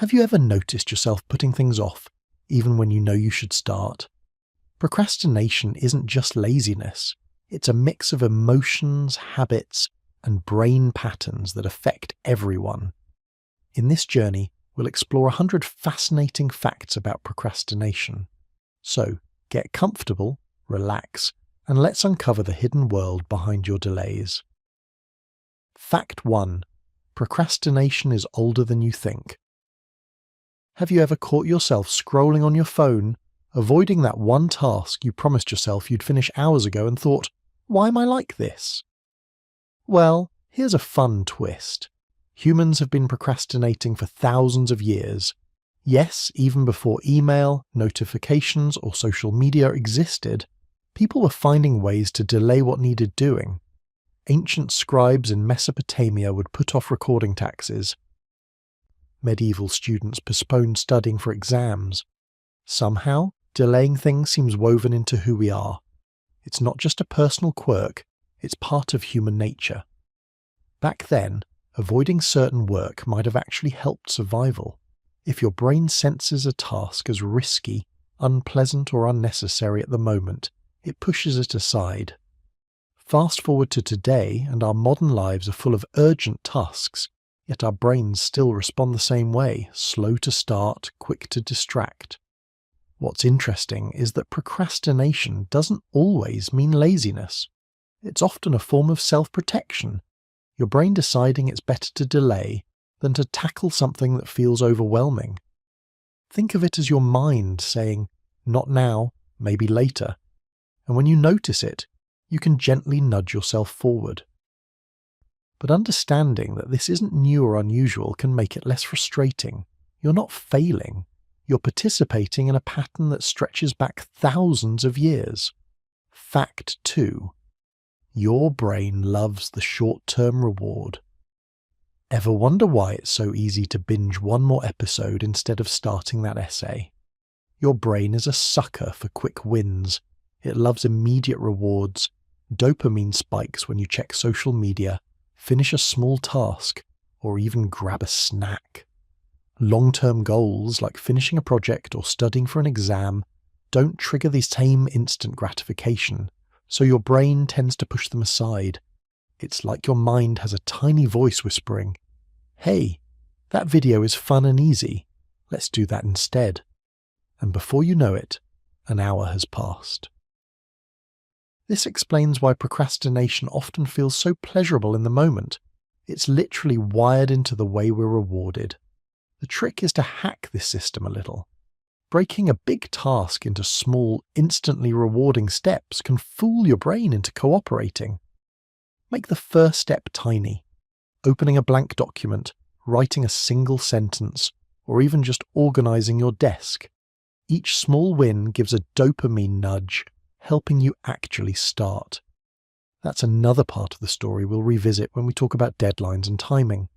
Have you ever noticed yourself putting things off, even when you know you should start? Procrastination isn't just laziness. It's a mix of emotions, habits, and brain patterns that affect everyone. In this journey, we'll explore 100 fascinating facts about procrastination. So, get comfortable, relax, and let's uncover the hidden world behind your delays. Fact 1. Procrastination is older than you think. Have you ever caught yourself scrolling on your phone, avoiding that one task you promised yourself you'd finish hours ago and thought, "Why am I like this?" Well, here's a fun twist. Humans have been procrastinating for thousands of years. Yes, even before email, notifications, or social media existed, people were finding ways to delay what needed doing. Ancient scribes in Mesopotamia would put off recording taxes. Medieval students postponed studying for exams. Somehow, delaying things seems woven into who we are. It's not just a personal quirk, it's part of human nature. Back then, avoiding certain work might have actually helped survival. If your brain senses a task as risky, unpleasant, or unnecessary at the moment, it pushes it aside. Fast forward to today, and our modern lives are full of urgent tasks, yet our brains still respond the same way, slow to start, quick to distract. What's interesting is that procrastination doesn't always mean laziness. It's often a form of self-protection, your brain deciding it's better to delay than to tackle something that feels overwhelming. Think of it as your mind saying, "Not now, maybe later." And when you notice it, you can gently nudge yourself forward. But understanding that this isn't new or unusual can make it less frustrating. You're not failing. You're participating in a pattern that stretches back thousands of years. Fact 2. Your brain loves the short-term reward. Ever wonder why it's so easy to binge one more episode instead of starting that essay? Your brain is a sucker for quick wins. It loves immediate rewards, dopamine spikes when you check social media, finish a small task, or even grab a snack. Long-term goals like finishing a project or studying for an exam don't trigger the same instant gratification, so your brain tends to push them aside. It's like your mind has a tiny voice whispering, "Hey, that video is fun and easy. Let's do that instead." And before you know it, an hour has passed. This explains why procrastination often feels so pleasurable in the moment. It's literally wired into the way we're rewarded. The trick is to hack this system a little. Breaking a big task into small, instantly rewarding steps can fool your brain into cooperating. Make the first step tiny. Opening a blank document, writing a single sentence, or even just organizing your desk. Each small win gives a dopamine nudge, helping you actually start. That's another part of the story we'll revisit when we talk about deadlines and timing.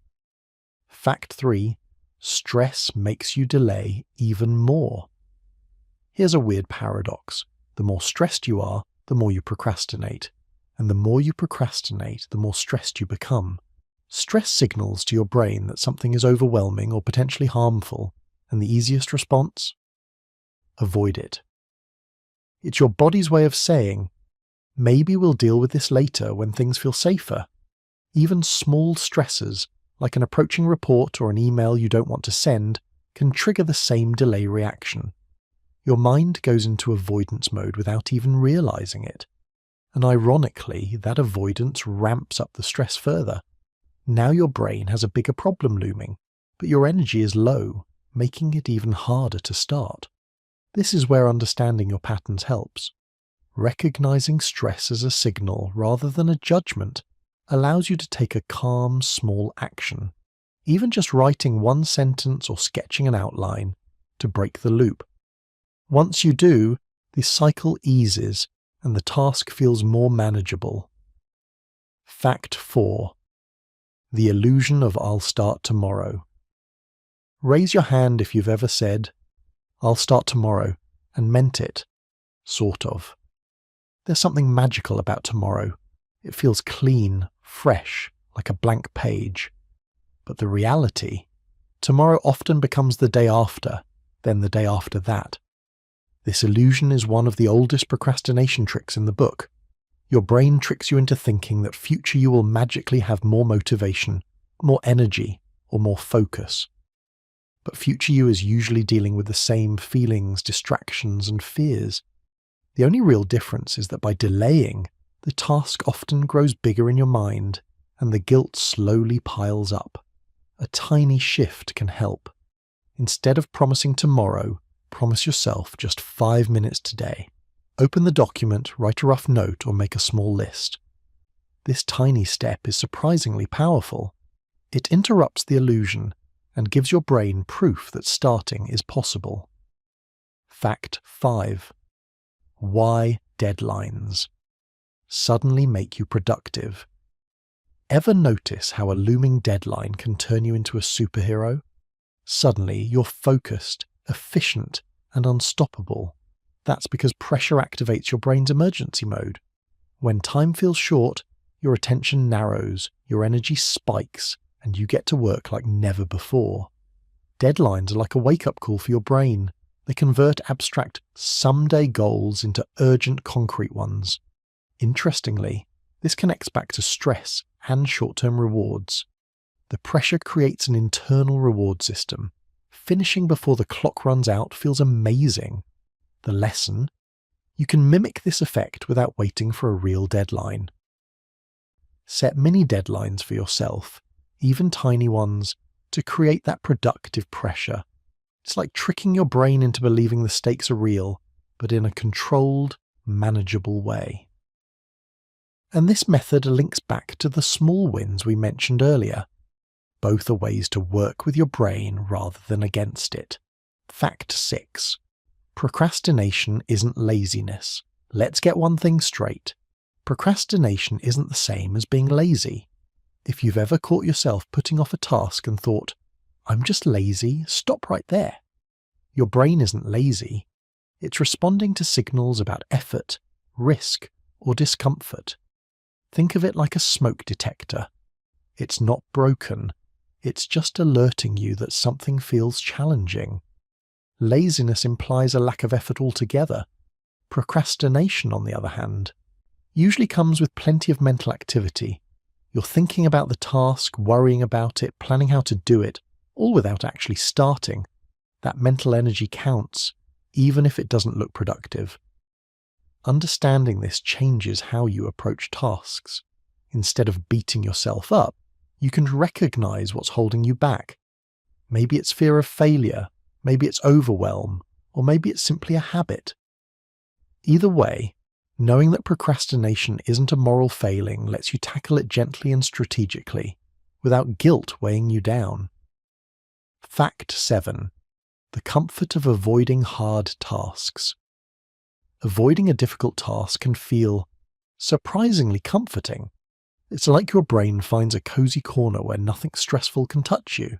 Fact 3. Stress makes you delay even more. Here's a weird paradox. The more stressed you are, the more you procrastinate. And the more you procrastinate, the more stressed you become. Stress signals to your brain that something is overwhelming or potentially harmful, and the easiest response? Avoid it. It's your body's way of saying, maybe we'll deal with this later when things feel safer. Even small stressors, like an approaching report or an email you don't want to send, can trigger the same delay reaction. Your mind goes into avoidance mode without even realizing it. And ironically, that avoidance ramps up the stress further. Now your brain has a bigger problem looming, but your energy is low, making it even harder to start. This is where understanding your patterns helps. Recognizing stress as a signal rather than a judgment allows you to take a calm, small action, even just writing one sentence or sketching an outline, to break the loop. Once you do, the cycle eases and the task feels more manageable. Fact 4. The illusion of "I'll start tomorrow." Raise your hand if you've ever said, "I'll start tomorrow," and meant it. Sort of. There's something magical about tomorrow. It feels clean, fresh, like a blank page. But the reality? Tomorrow often becomes the day after, then the day after that. This illusion is one of the oldest procrastination tricks in the book. Your brain tricks you into thinking that future you will magically have more motivation, more energy, or more focus. But future you is usually dealing with the same feelings, distractions, and fears. The only real difference is that by delaying, the task often grows bigger in your mind, and the guilt slowly piles up. A tiny shift can help. Instead of promising tomorrow, promise yourself just 5 minutes today. Open the document, write a rough note, or make a small list. This tiny step is surprisingly powerful. It interrupts the illusion and gives your brain proof that starting is possible. Fact 5. Why deadlines suddenly make you productive. Ever notice how a looming deadline can turn you into a superhero? Suddenly, you're focused, efficient, and unstoppable. That's because pressure activates your brain's emergency mode. When time feels short, your attention narrows, your energy spikes, and you get to work like never before. Deadlines are like a wake-up call for your brain. They convert abstract someday goals into urgent concrete ones. Interestingly, this connects back to stress and short-term rewards. The pressure creates an internal reward system. Finishing before the clock runs out feels amazing. The lesson? You can mimic this effect without waiting for a real deadline. Set mini deadlines for yourself, even tiny ones, to create that productive pressure. It's like tricking your brain into believing the stakes are real, but in a controlled, manageable way. And this method links back to the small wins we mentioned earlier. Both are ways to work with your brain rather than against it. Fact 6. Procrastination isn't laziness. Let's get one thing straight. Procrastination isn't the same as being lazy. If you've ever caught yourself putting off a task and thought, "I'm just lazy," stop right there. Your brain isn't lazy. It's responding to signals about effort, risk, or discomfort. Think of it like a smoke detector. It's not broken. It's just alerting you that something feels challenging. Laziness implies a lack of effort altogether. Procrastination, on the other hand, usually comes with plenty of mental activity. You're thinking about the task, worrying about it, planning how to do it, all without actually starting. That mental energy counts, even if it doesn't look productive. Understanding this changes how you approach tasks. Instead of beating yourself up, you can recognize what's holding you back. Maybe it's fear of failure, maybe it's overwhelm, or maybe it's simply a habit. Either way, knowing that procrastination isn't a moral failing lets you tackle it gently and strategically, without guilt weighing you down. Fact 7. The comfort of avoiding hard tasks. Avoiding a difficult task can feel surprisingly comforting. It's like your brain finds a cozy corner where nothing stressful can touch you.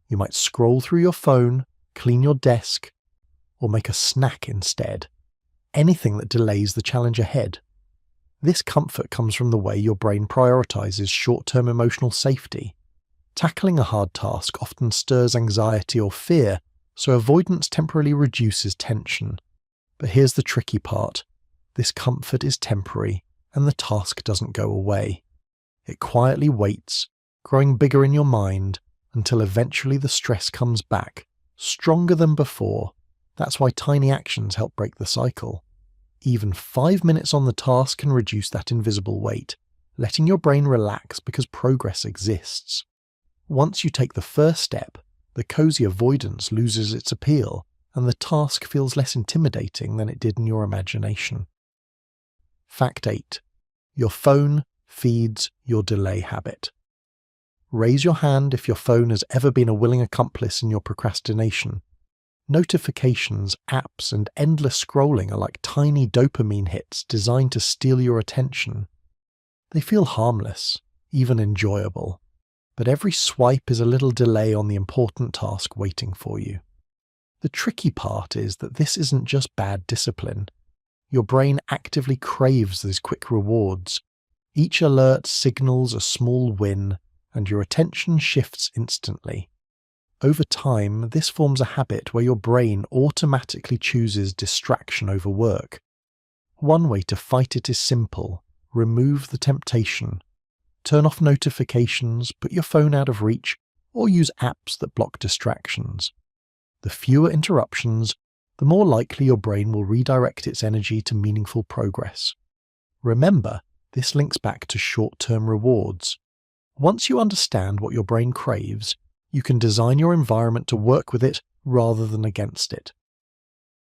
You might scroll through your phone, clean your desk, or make a snack instead. Anything that delays the challenge ahead. This comfort comes from the way your brain prioritizes short-term emotional safety. Tackling a hard task often stirs anxiety or fear, so avoidance temporarily reduces tension. But here's the tricky part. This comfort is temporary, and the task doesn't go away. It quietly waits, growing bigger in your mind, until eventually the stress comes back, stronger than before. That's why tiny actions help break the cycle. Even 5 minutes on the task can reduce that invisible weight, letting your brain relax because progress exists. Once you take the first step, the cozy avoidance loses its appeal, and the task feels less intimidating than it did in your imagination. Fact 8. Your phone feeds your delay habit. Raise your hand if your phone has ever been a willing accomplice in your procrastination. Notifications, apps, and endless scrolling are like tiny dopamine hits designed to steal your attention. They feel harmless, even enjoyable, but every swipe is a little delay on the important task waiting for you. The tricky part is that this isn't just bad discipline. Your brain actively craves these quick rewards. Each alert signals a small win, and your attention shifts instantly. Over time, this forms a habit where your brain automatically chooses distraction over work. One way to fight it is simple: remove the temptation. Turn off notifications, put your phone out of reach, or use apps that block distractions. The fewer interruptions, the more likely your brain will redirect its energy to meaningful progress. Remember, this links back to short-term rewards. Once you understand what your brain craves, you can design your environment to work with it rather than against it.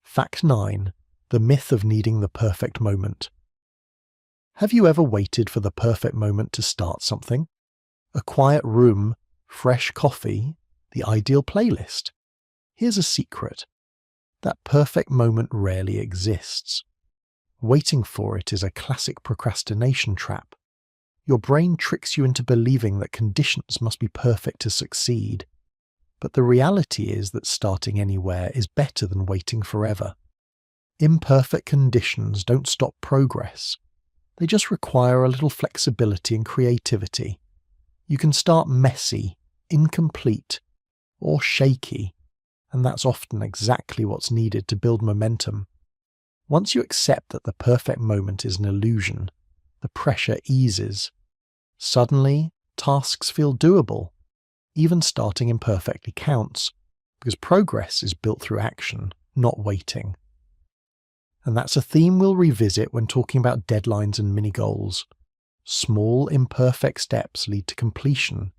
Fact 9. The myth of needing the perfect moment. Have you ever waited for the perfect moment to start something? A quiet room, fresh coffee, the ideal playlist? Here's a secret. That perfect moment rarely exists. Waiting for it is a classic procrastination trap. Your brain tricks you into believing that conditions must be perfect to succeed. But the reality is that starting anywhere is better than waiting forever. Imperfect conditions don't stop progress. They just require a little flexibility and creativity. You can start messy, incomplete, or shaky, and that's often exactly what's needed to build momentum. Once you accept that the perfect moment is an illusion, the pressure eases. Suddenly, tasks feel doable. Even starting imperfectly counts, because progress is built through action, not waiting. And that's a theme we'll revisit when talking about deadlines and mini-goals. Small, imperfect steps lead to completion.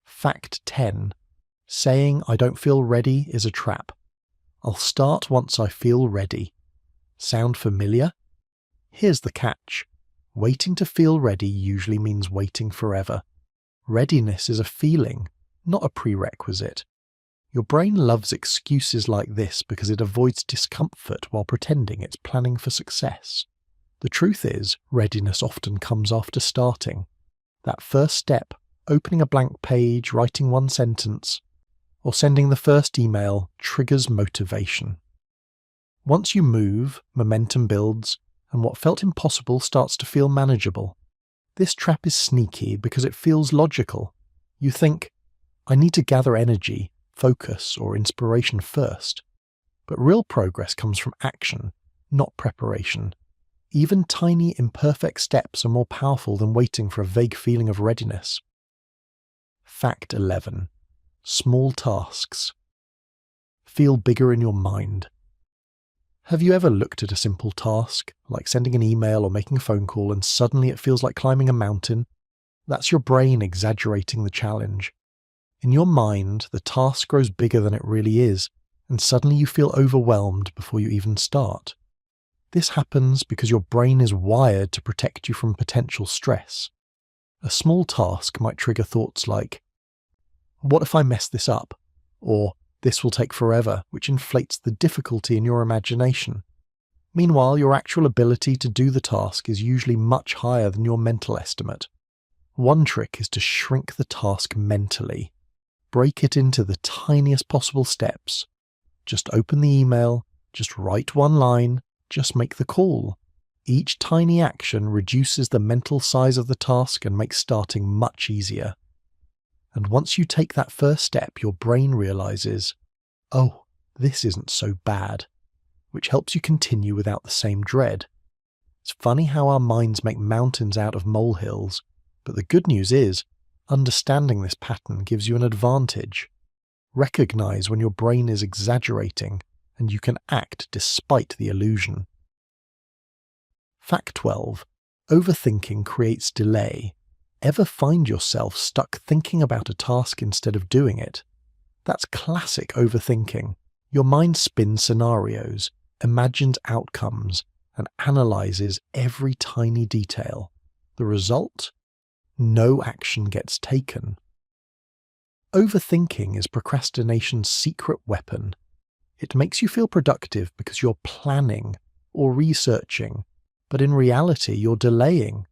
Fact 10. Saying I don't feel ready is a trap. I'll start once I feel ready. Sound familiar? Here's the catch. Waiting to feel ready usually means waiting forever. Readiness is a feeling, not a prerequisite. Your brain loves excuses like this because it avoids discomfort while pretending it's planning for success. The truth is, readiness often comes after starting. That first step, opening a blank page, writing one sentence, or sending the first email, triggers motivation. Once you move, momentum builds, and what felt impossible starts to feel manageable. This trap is sneaky because it feels logical. You think, I need to gather energy, focus, or inspiration first. But real progress comes from action, not preparation. Even tiny, imperfect steps are more powerful than waiting for a vague feeling of readiness. Fact 11. Small tasks. Feel bigger in your mind. Have you ever looked at a simple task, like sending an email or making a phone call, and suddenly it feels like climbing a mountain? That's your brain exaggerating the challenge. In your mind, the task grows bigger than it really is, and suddenly you feel overwhelmed before you even start. This happens because your brain is wired to protect you from potential stress. A small task might trigger thoughts like, what if I mess this up? Or, this will take forever, which inflates the difficulty in your imagination. Meanwhile, your actual ability to do the task is usually much higher than your mental estimate. One trick is to shrink the task mentally. Break it into the tiniest possible steps. Just open the email, just write one line, just make the call. Each tiny action reduces the mental size of the task and makes starting much easier. And once you take that first step, your brain realizes, oh, this isn't so bad, which helps you continue without the same dread. It's funny how our minds make mountains out of molehills, but the good news is, understanding this pattern gives you an advantage. Recognize when your brain is exaggerating, and you can act despite the illusion. Fact 12. Overthinking creates delay. Ever find yourself stuck thinking about a task instead of doing it? That's classic overthinking. Your mind spins scenarios, imagines outcomes, and analyzes every tiny detail. The result? No action gets taken. Overthinking is procrastination's secret weapon. It makes you feel productive because you're planning or researching, but in reality you're delaying.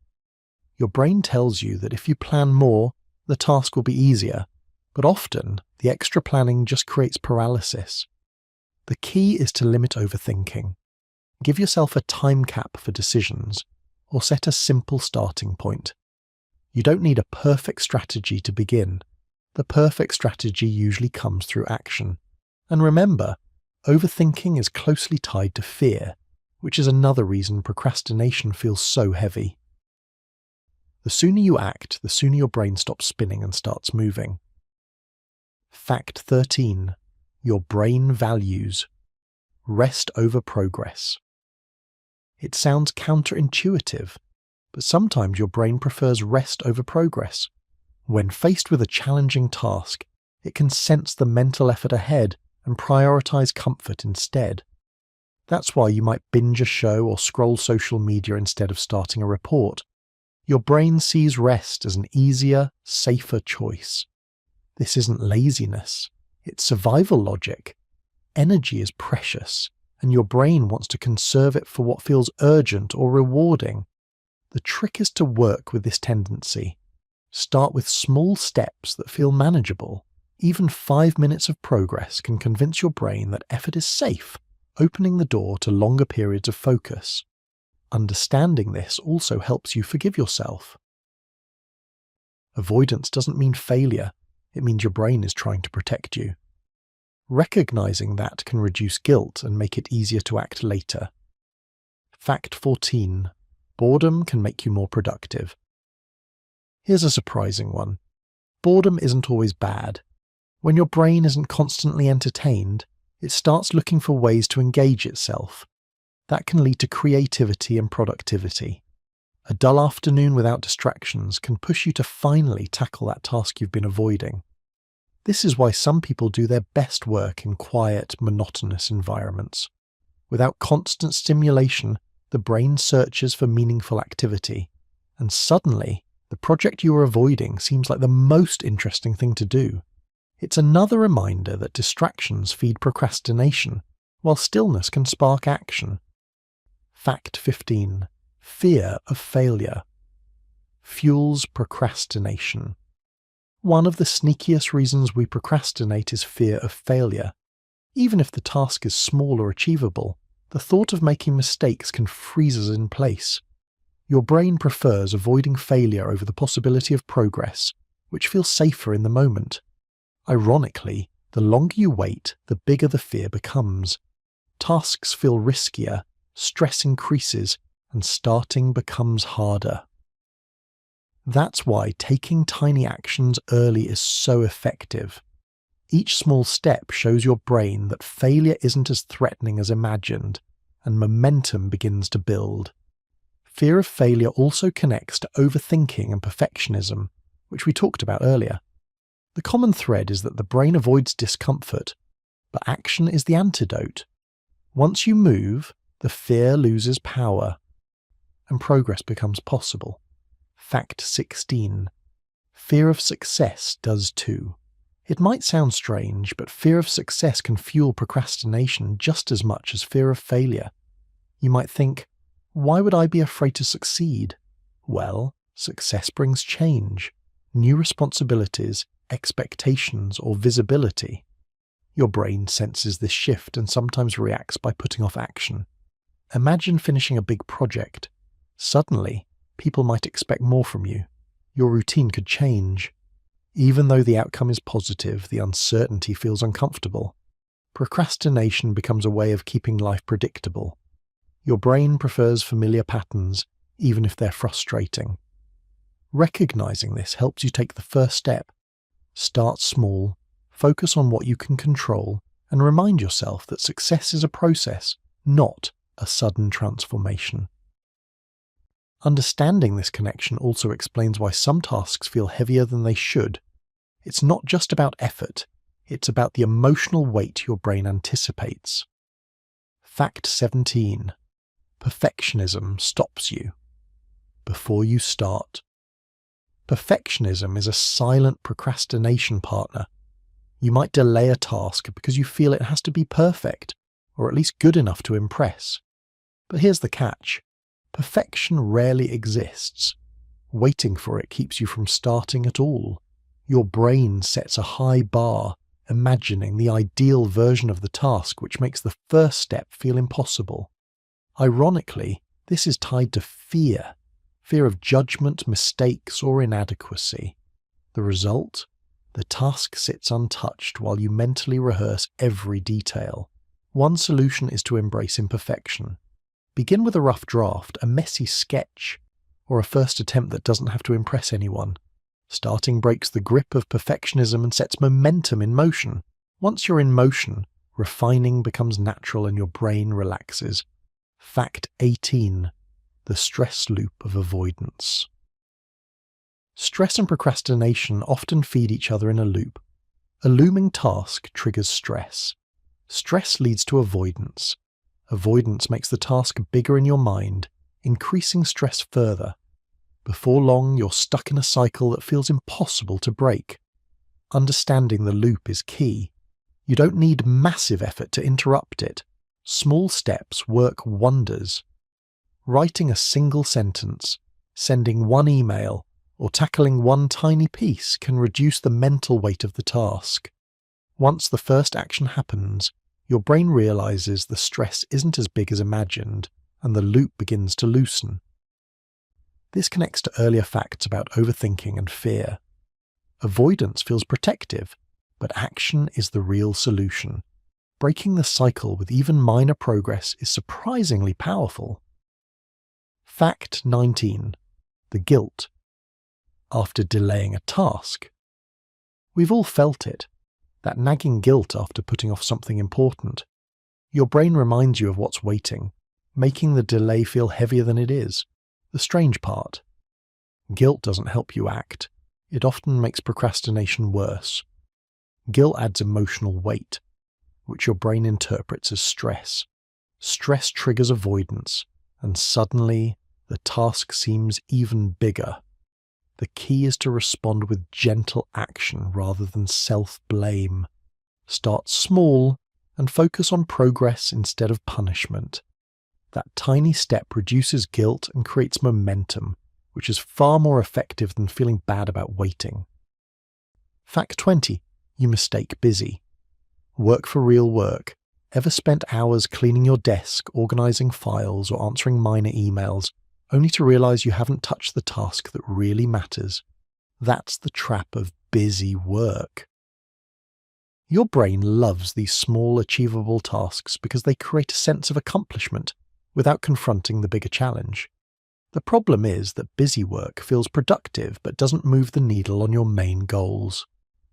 Your brain tells you that if you plan more, the task will be easier, but often the extra planning just creates paralysis. The key is to limit overthinking. Give yourself a time cap for decisions, or set a simple starting point. You don't need a perfect strategy to begin. the perfect strategy usually comes through action. And remember, overthinking is closely tied to fear, which is another reason procrastination feels so heavy. The sooner you act, the sooner your brain stops spinning and starts moving. Fact 13. Your brain values rest over progress. It sounds counterintuitive, but sometimes your brain prefers rest over progress. When faced with a challenging task, it can sense the mental effort ahead and prioritize comfort instead. That's why you might binge a show or scroll social media instead of starting a report. Your brain sees rest as an easier, safer choice. This isn't laziness, it's survival logic. Energy is precious, and your brain wants to conserve it for what feels urgent or rewarding. The trick is to work with this tendency. Start with small steps that feel manageable. Even 5 minutes of progress can convince your brain that effort is safe, opening the door to longer periods of focus. Understanding this also helps you forgive yourself. Avoidance doesn't mean failure, it means your brain is trying to protect you. Recognizing that can reduce guilt and make it easier to act later. Fact 14. Boredom can make you more productive. Here's a surprising one. Boredom isn't always bad. When your brain isn't constantly entertained, it starts looking for ways to engage itself. That can lead to creativity and productivity. A dull afternoon without distractions can push you to finally tackle that task you've been avoiding. This is why some people do their best work in quiet, monotonous environments. Without constant stimulation, the brain searches for meaningful activity, and suddenly, the project you are avoiding seems like the most interesting thing to do. It's another reminder that distractions feed procrastination, while stillness can spark action. Fact 15. Fear of failure fuels procrastination. One of the sneakiest reasons we procrastinate is fear of failure. Even if the task is small or achievable, the thought of making mistakes can freeze us in place. Your brain prefers avoiding failure over the possibility of progress, which feels safer in the moment. Ironically, the longer you wait, the bigger the fear becomes. Tasks feel riskier, stress increases, and starting becomes harder. That's why taking tiny actions early is so effective. Each small step shows your brain that failure isn't as threatening as imagined, and momentum begins to build. Fear of failure also connects to overthinking and perfectionism, which we talked about earlier. The common thread is that the brain avoids discomfort, but action is the antidote. Once you move, the fear loses power, and progress becomes possible. Fact 16. Fear of success does too. It might sound strange, but fear of success can fuel procrastination just as much as fear of failure. You might think, why would I be afraid to succeed? Well, success brings change, new responsibilities, expectations, or visibility. Your brain senses this shift and sometimes reacts by putting off action. Imagine finishing a big project. Suddenly, people might expect more from you. Your routine could change. Even though the outcome is positive, the uncertainty feels uncomfortable. Procrastination becomes a way of keeping life predictable. Your brain prefers familiar patterns, even if they're frustrating. Recognizing this helps you take the first step. Start small, focus on what you can control, and remind yourself that success is a process, not a sudden transformation. Understanding this connection also explains why some tasks feel heavier than they should. It's not just about effort, it's about the emotional weight your brain anticipates. Fact 17. Perfectionism stops you before you start. Perfectionism is a silent procrastination partner. You might delay a task because you feel it has to be perfect, or at least good enough to impress. But here's the catch. Perfection rarely exists. Waiting for it keeps you from starting at all. Your brain sets a high bar, imagining the ideal version of the task, which makes the first step feel impossible. Ironically, this is tied to fear of judgment, mistakes, or inadequacy. The result? The task sits untouched while you mentally rehearse every detail. One solution is to embrace imperfection. Begin with a rough draft, a messy sketch, or a first attempt that doesn't have to impress anyone. Starting breaks the grip of perfectionism and sets momentum in motion. Once you're in motion, refining becomes natural and your brain relaxes. Fact 18. The stress loop of avoidance. Stress and procrastination often feed each other in a loop. A looming task triggers stress. Stress leads to avoidance. Avoidance makes the task bigger in your mind, increasing stress further. Before long, you're stuck in a cycle that feels impossible to break. Understanding the loop is key. You don't need massive effort to interrupt it. Small steps work wonders. Writing a single sentence, sending one email, or tackling one tiny piece can reduce the mental weight of the task. Once the first action happens, your brain realizes the stress isn't as big as imagined, and the loop begins to loosen. This connects to earlier facts about overthinking and fear. Avoidance feels protective, but action is the real solution. Breaking the cycle with even minor progress is surprisingly powerful. Fact 19. The guilt. After delaying a task. We've all felt it. That nagging guilt after putting off something important. Your brain reminds you of what's waiting, making the delay feel heavier than it is. The strange part. Guilt doesn't help you act. It often makes procrastination worse. Guilt adds emotional weight, which your brain interprets as stress. Stress triggers avoidance, and suddenly the task seems even bigger. The key is to respond with gentle action rather than self-blame. Start small and focus on progress instead of punishment. That tiny step reduces guilt and creates momentum, which is far more effective than feeling bad about waiting. Fact 20. You mistake busy. Work for real work. Ever spent hours cleaning your desk, organizing files, or answering minor emails, only to realize you haven't touched the task that really matters? That's the trap of busy work. Your brain loves these small, achievable tasks because they create a sense of accomplishment without confronting the bigger challenge. The problem is that busy work feels productive but doesn't move the needle on your main goals.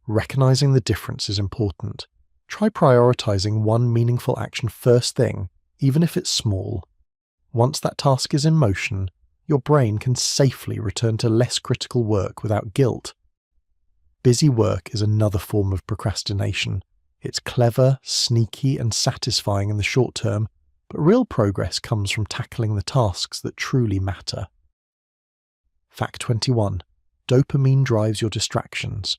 Recognizing the difference is important. Try prioritizing one meaningful action first thing, even if it's small. Once that task is in motion, your brain can safely return to less critical work without guilt. Busy work is another form of procrastination. It's clever, sneaky, and satisfying in the short term, but real progress comes from tackling the tasks that truly matter. Fact 21. Dopamine drives your distractions.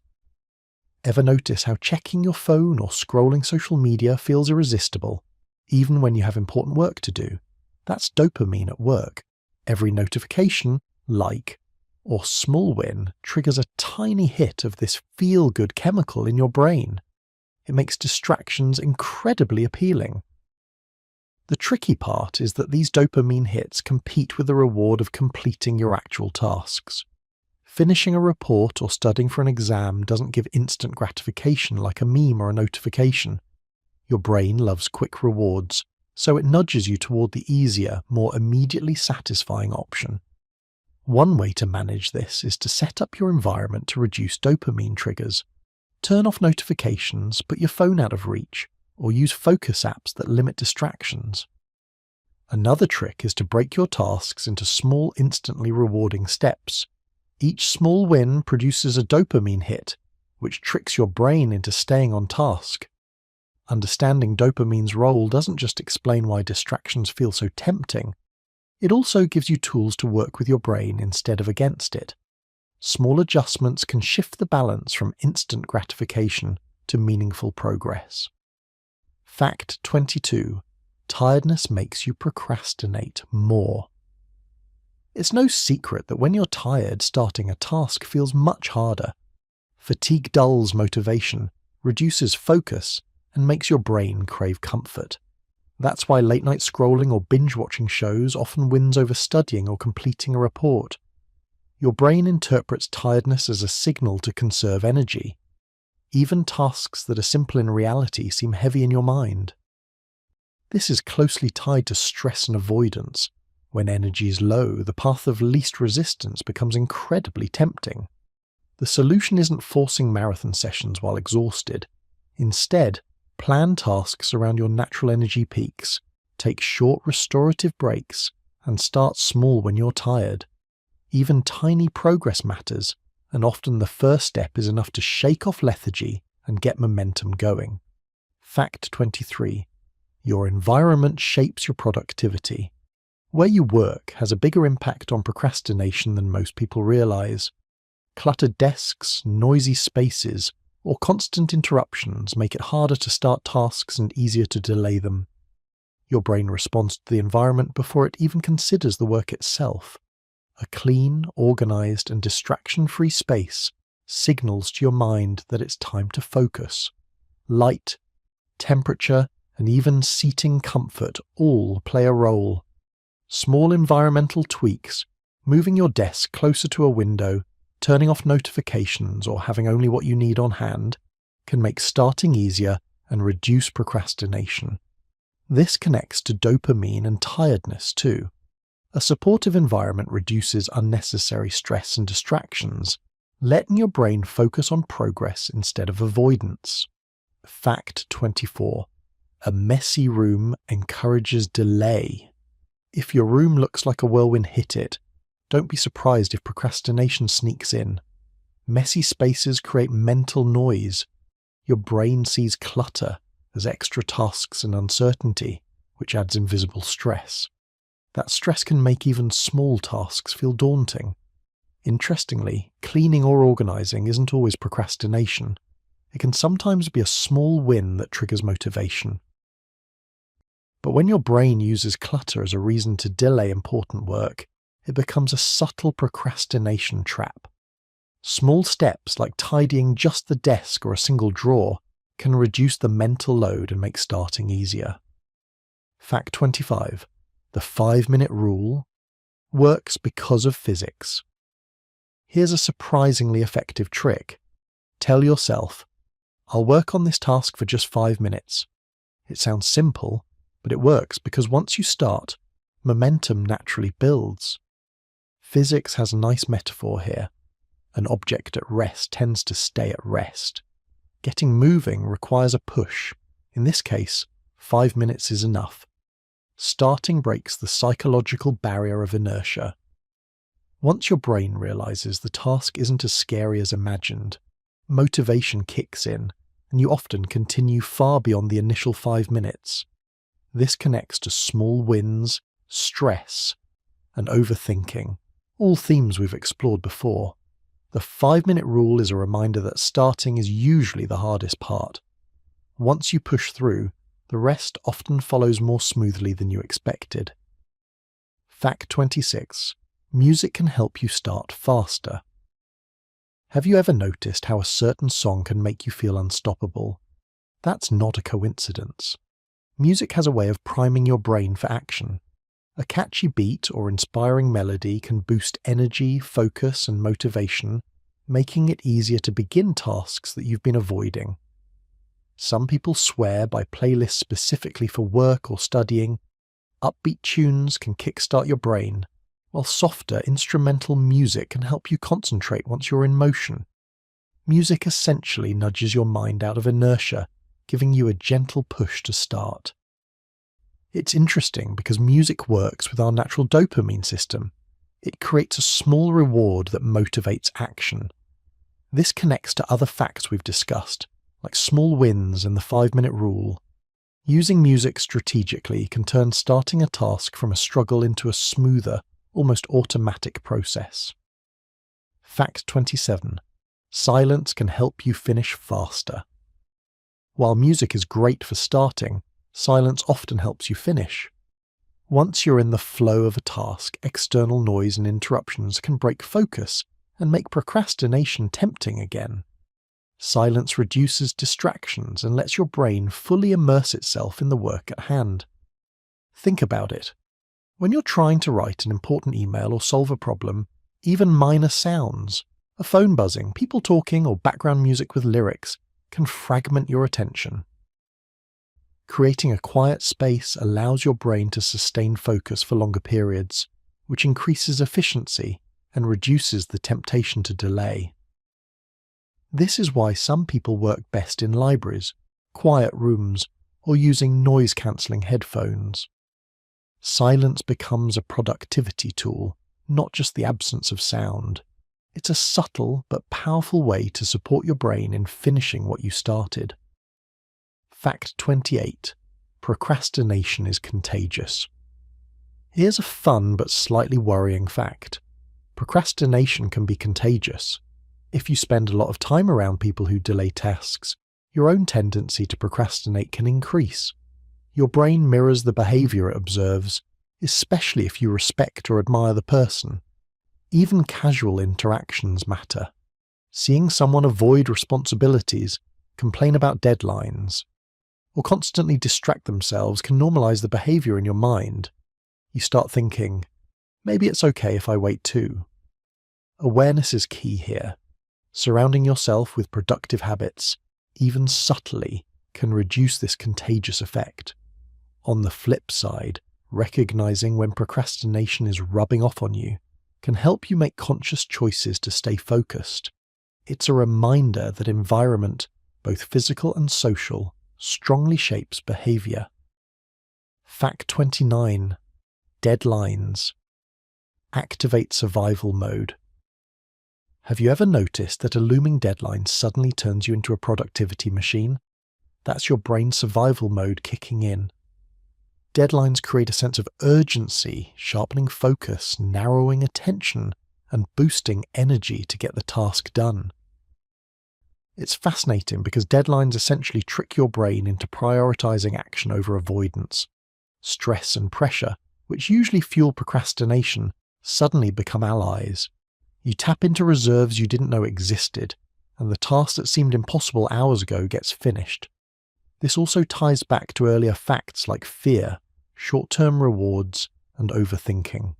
Ever notice how checking your phone or scrolling social media feels irresistible, even when you have important work to do? That's dopamine at work. Every notification, like, or small win triggers a tiny hit of this feel-good chemical in your brain. It makes distractions incredibly appealing. The tricky part is that these dopamine hits compete with the reward of completing your actual tasks. Finishing a report or studying for an exam doesn't give instant gratification like a meme or a notification. Your brain loves quick rewards, so it nudges you toward the easier, more immediately satisfying option. One way to manage this is to set up your environment to reduce dopamine triggers. Turn off notifications, put your phone out of reach, or use focus apps that limit distractions. Another trick is to break your tasks into small, instantly rewarding steps. Each small win produces a dopamine hit, which tricks your brain into staying on task. Understanding dopamine's role doesn't just explain why distractions feel so tempting, it also gives you tools to work with your brain instead of against it. Small adjustments can shift the balance from instant gratification to meaningful progress. Fact 22. Tiredness makes you procrastinate more. It's no secret that when you're tired, starting a task feels much harder. Fatigue dulls motivation, reduces focus, and makes your brain crave comfort. That's why late-night scrolling or binge-watching shows often wins over studying or completing a report. Your brain interprets tiredness as a signal to conserve energy. Even tasks that are simple in reality seem heavy in your mind. This is closely tied to stress and avoidance. When energy is low, the path of least resistance becomes incredibly tempting. The solution isn't forcing marathon sessions while exhausted. Instead, plan tasks around your natural energy peaks, take short restorative breaks, and start small when you're tired. Even tiny progress matters, and often the first step is enough to shake off lethargy and get momentum going. Fact 23. Your environment shapes your productivity. Where you work has a bigger impact on procrastination than most people realize. Cluttered desks, noisy spaces, or constant interruptions make it harder to start tasks and easier to delay them. Your brain responds to the environment before it even considers the work itself. A clean, organized, and distraction-free space signals to your mind that it's time to focus. Light, temperature, and even seating comfort all play a role. Small environmental tweaks, moving your desk closer to a window, turning off notifications, or having only what you need on hand, can make starting easier and reduce procrastination. This connects to dopamine and tiredness too. A supportive environment reduces unnecessary stress and distractions, letting your brain focus on progress instead of avoidance. Fact 24. A messy room encourages delay. If your room looks like a whirlwind hit it, don't be surprised if procrastination sneaks in. Messy spaces create mental noise. Your brain sees clutter as extra tasks and uncertainty, which adds invisible stress. That stress can make even small tasks feel daunting. Interestingly, cleaning or organizing isn't always procrastination. It can sometimes be a small win that triggers motivation. But when your brain uses clutter as a reason to delay important work, it becomes a subtle procrastination trap. Small steps like tidying just the desk or a single drawer can reduce the mental load and make starting easier. Fact 25. The 5-minute rule works because of physics. Here's a surprisingly effective trick. Tell yourself, I'll work on this task for just 5 minutes. It sounds simple, but it works because once you start, momentum naturally builds. Physics has a nice metaphor here. An object at rest tends to stay at rest. Getting moving requires a push. In this case, 5 minutes is enough. Starting breaks the psychological barrier of inertia. Once your brain realizes the task isn't as scary as imagined, motivation kicks in, and you often continue far beyond the initial 5 minutes. This connects to small wins, stress, and overthinking, all themes we've explored before. The 5-minute rule is a reminder that starting is usually the hardest part. Once you push through, the rest often follows more smoothly than you expected. Fact 26. Music can help you start faster. Have you ever noticed how a certain song can make you feel unstoppable? That's not a coincidence. Music has a way of priming your brain for action. A catchy beat or inspiring melody can boost energy, focus, and motivation, making it easier to begin tasks that you've been avoiding. Some people swear by playlists specifically for work or studying. Upbeat tunes can kickstart your brain, while softer instrumental music can help you concentrate once you're in motion. Music essentially nudges your mind out of inertia, giving you a gentle push to start. It's interesting because music works with our natural dopamine system. It creates a small reward that motivates action. This connects to other facts we've discussed, like small wins and the 5-minute rule. Using music strategically can turn starting a task from a struggle into a smoother, almost automatic process. Fact 27. Silence can help you finish faster. While music is great for starting, silence often helps you finish. Once you're in the flow of a task, external noise and interruptions can break focus and make procrastination tempting again. Silence reduces distractions and lets your brain fully immerse itself in the work at hand. Think about it. When you're trying to write an important email or solve a problem, even minor sounds, a phone buzzing, people talking, or background music with lyrics, can fragment your attention. Creating a quiet space allows your brain to sustain focus for longer periods, which increases efficiency and reduces the temptation to delay. This is why some people work best in libraries, quiet rooms, or using noise-cancelling headphones. Silence becomes a productivity tool, not just the absence of sound. It's a subtle but powerful way to support your brain in finishing what you started. Fact 28. Procrastination is contagious. Here's a fun but slightly worrying fact. Procrastination can be contagious. If you spend a lot of time around people who delay tasks, your own tendency to procrastinate can increase. Your brain mirrors the behavior it observes, especially if you respect or admire the person. Even casual interactions matter. Seeing someone avoid responsibilities, complain about deadlines, or constantly distract themselves can normalize the behavior in your mind. You start thinking, maybe it's okay if I wait too. Awareness is key here. Surrounding yourself with productive habits, even subtly, can reduce this contagious effect. On the flip side, recognizing when procrastination is rubbing off on you can help you make conscious choices to stay focused. It's a reminder that environment, both physical and social, strongly shapes behavior. Fact 29. Deadlines. Activate survival mode. Have you ever noticed that a looming deadline suddenly turns you into a productivity machine? That's your brain's survival mode kicking in. Deadlines create a sense of urgency, sharpening focus, narrowing attention, and boosting energy to get the task done. It's fascinating because deadlines essentially trick your brain into prioritizing action over avoidance. Stress and pressure, which usually fuel procrastination, suddenly become allies. You tap into reserves you didn't know existed, and the task that seemed impossible hours ago gets finished. This also ties back to earlier facts like fear, short-term rewards, and overthinking.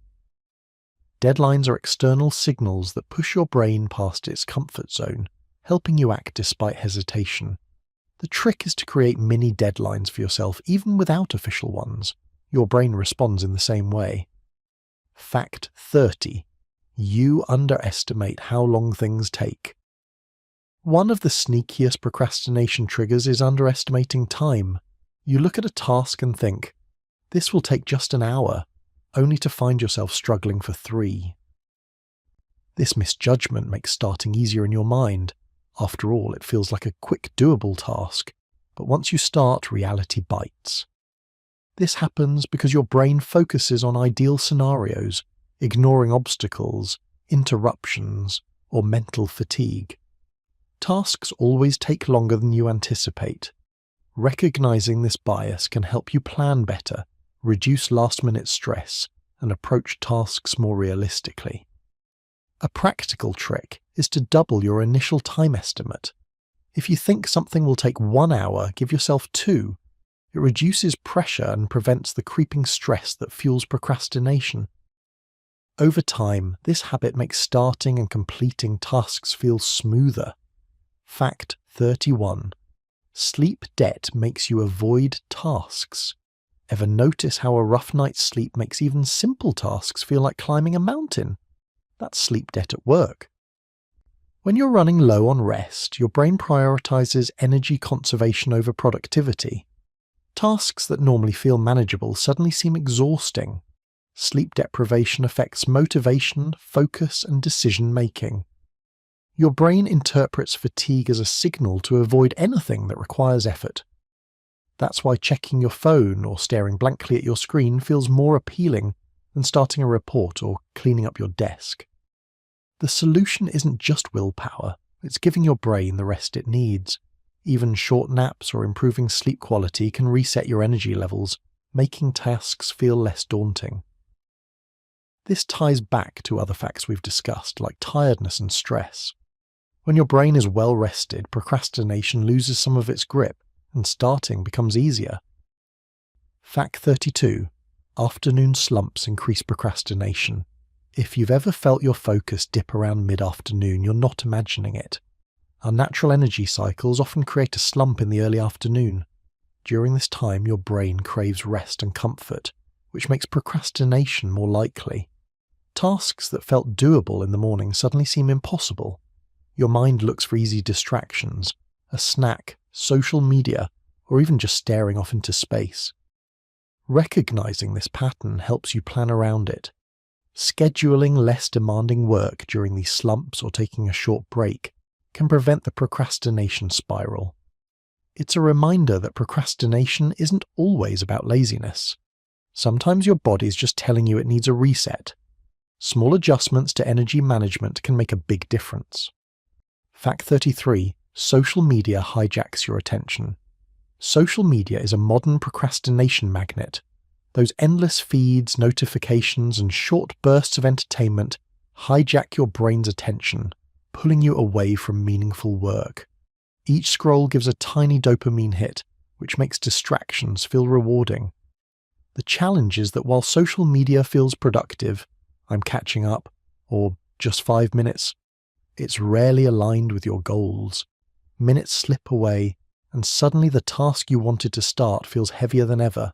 Deadlines are external signals that push your brain past its comfort zone, helping you act despite hesitation. The trick is to create mini deadlines for yourself even without official ones. Your brain responds in the same way. Fact 30. You underestimate how long things take. One of the sneakiest procrastination triggers is underestimating time. You look at a task and think, this will take just an hour, only to find yourself struggling for 3. This misjudgment makes starting easier in your mind. After all, it feels like a quick, doable task, but once you start, reality bites. This happens because your brain focuses on ideal scenarios, ignoring obstacles, interruptions, or mental fatigue. Tasks always take longer than you anticipate. Recognizing this bias can help you plan better, reduce last-minute stress, and approach tasks more realistically. A practical trick is to double your initial time estimate. If you think something will take 1 hour, give yourself 2. It reduces pressure and prevents the creeping stress that fuels procrastination. Over time, this habit makes starting and completing tasks feel smoother. Fact 31. Sleep debt makes you avoid tasks. Ever notice how a rough night's sleep makes even simple tasks feel like climbing a mountain? That's sleep debt at work. When you're running low on rest, your brain prioritizes energy conservation over productivity. Tasks that normally feel manageable suddenly seem exhausting. Sleep deprivation affects motivation, focus, and decision-making. Your brain interprets fatigue as a signal to avoid anything that requires effort. That's why checking your phone or staring blankly at your screen feels more appealing than starting a report or cleaning up your desk. The solution isn't just willpower, it's giving your brain the rest it needs. Even short naps or improving sleep quality can reset your energy levels, making tasks feel less daunting. This ties back to other facts we've discussed, like tiredness and stress. When your brain is well rested, procrastination loses some of its grip, and starting becomes easier. Fact 32. Afternoon slumps increase procrastination. If you've ever felt your focus dip around mid-afternoon, you're not imagining it. Our natural energy cycles often create a slump in the early afternoon. During this time, your brain craves rest and comfort, which makes procrastination more likely. Tasks that felt doable in the morning suddenly seem impossible. Your mind looks for easy distractions, a snack, social media, or even just staring off into space. Recognizing this pattern helps you plan around it. Scheduling less demanding work during these slumps or taking a short break can prevent the procrastination spiral. It's a reminder that procrastination isn't always about laziness. Sometimes your body's just telling you it needs a reset. Small adjustments to energy management can make a big difference. Fact 33. Social media hijacks your attention. Social media is a modern procrastination magnet. Those endless feeds, notifications, and short bursts of entertainment hijack your brain's attention, pulling you away from meaningful work. Each scroll gives a tiny dopamine hit, which makes distractions feel rewarding. The challenge is that while social media feels productive, I'm catching up, or just 5 minutes, it's rarely aligned with your goals. Minutes slip away, and suddenly the task you wanted to start feels heavier than ever.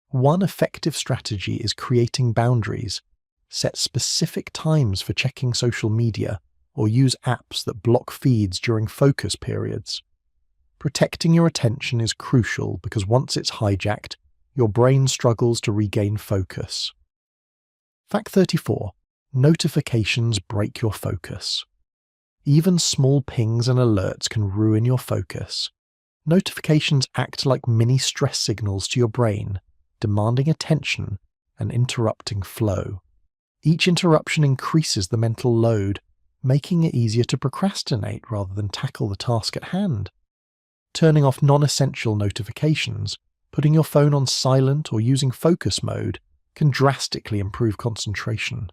One effective strategy is creating boundaries. Set specific times for checking social media, or use apps that block feeds during focus periods. Protecting your attention is crucial because once it's hijacked, your brain struggles to regain focus. Fact 34. Notifications break your focus. Even small pings and alerts can ruin your focus. Notifications act like mini stress signals to your brain, demanding attention and interrupting flow. Each interruption increases the mental load, making it easier to procrastinate rather than tackle the task at hand. Turning off non-essential notifications, putting your phone on silent or using focus mode can drastically improve concentration.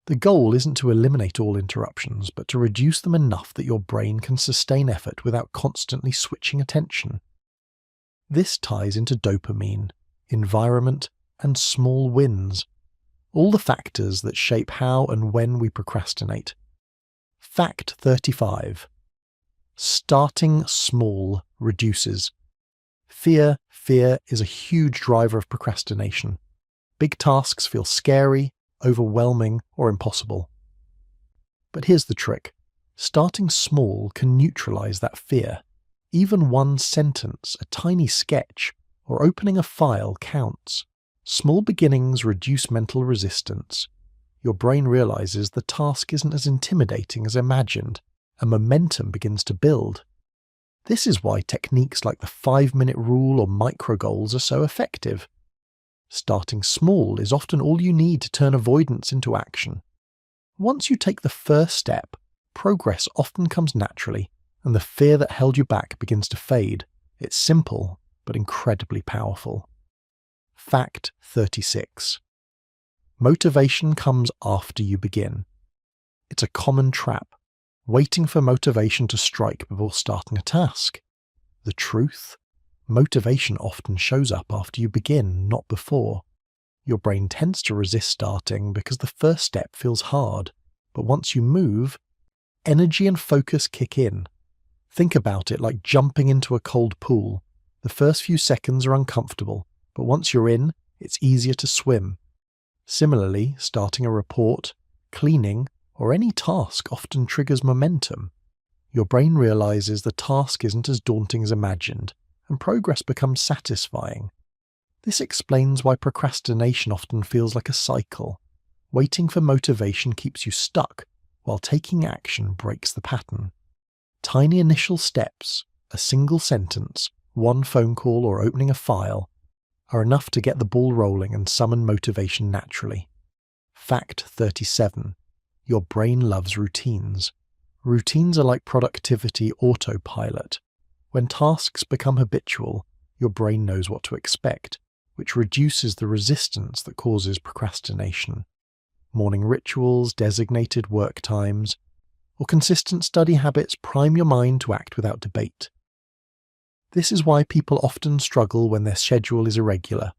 The goal isn't to eliminate all interruptions, but to reduce them enough that your brain can sustain effort without constantly switching attention. This ties into dopamine, environment, and small wins, all the factors that shape how and when we procrastinate. Fact 35. Starting small reduces. Fear is a huge driver of procrastination. Big tasks feel scary, overwhelming, or impossible. But here's the trick. Starting small can neutralize that fear. Even one sentence, a tiny sketch, or opening a file counts. Small beginnings reduce mental resistance. Your brain realizes the task isn't as intimidating as imagined, and momentum begins to build. This is why techniques like the 5-minute rule or micro goals are so effective. Starting small is often all you need to turn avoidance into action. Once you take the first step, progress often comes naturally, and the fear that held you back begins to fade. It's simple, but incredibly powerful. Fact 36. Motivation comes after you begin. It's a common trap, waiting for motivation to strike before starting a task. The truth? Motivation often shows up after you begin, not before. Your brain tends to resist starting because the first step feels hard, but once you move, energy and focus kick in. Think about it like jumping into a cold pool. The first few seconds are uncomfortable, but once you're in, it's easier to swim. Similarly, starting a report, cleaning, or any task often triggers momentum. Your brain realizes the task isn't as daunting as imagined, and progress becomes satisfying. This explains why procrastination often feels like a cycle. Waiting for motivation keeps you stuck, while taking action breaks the pattern. Tiny initial steps, a single sentence, one phone call, or opening a file, are enough to get the ball rolling and summon motivation naturally. Fact 37. Your brain loves routines. Routines are like productivity autopilot. When tasks become habitual, your brain knows what to expect, which reduces the resistance that causes procrastination. Morning rituals, designated work times, or consistent study habits prime your mind to act without debate. This is why people often struggle when their schedule is irregular.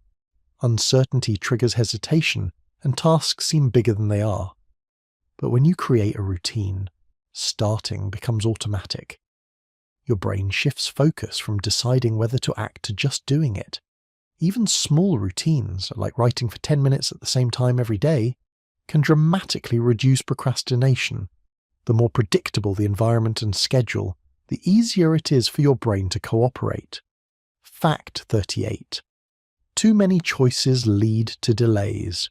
Uncertainty triggers hesitation, and tasks seem bigger than they are. But when you create a routine, starting becomes automatic. Your brain shifts focus from deciding whether to act to just doing it. Even small routines, like writing for 10 minutes at the same time every day, can dramatically reduce procrastination. The more predictable the environment and schedule, the easier it is for your brain to cooperate. Fact 38. Too many choices lead to delays.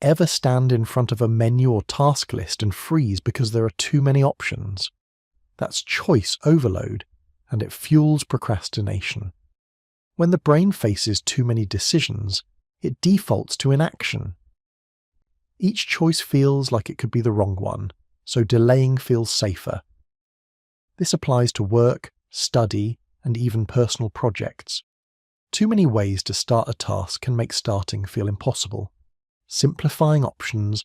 Ever stand in front of a menu or task list and freeze because there are too many options? That's choice overload, and it fuels procrastination. When the brain faces too many decisions, it defaults to inaction. Each choice feels like it could be the wrong one, so delaying feels safer. This applies to work, study, and even personal projects. Too many ways to start a task can make starting feel impossible. Simplifying options,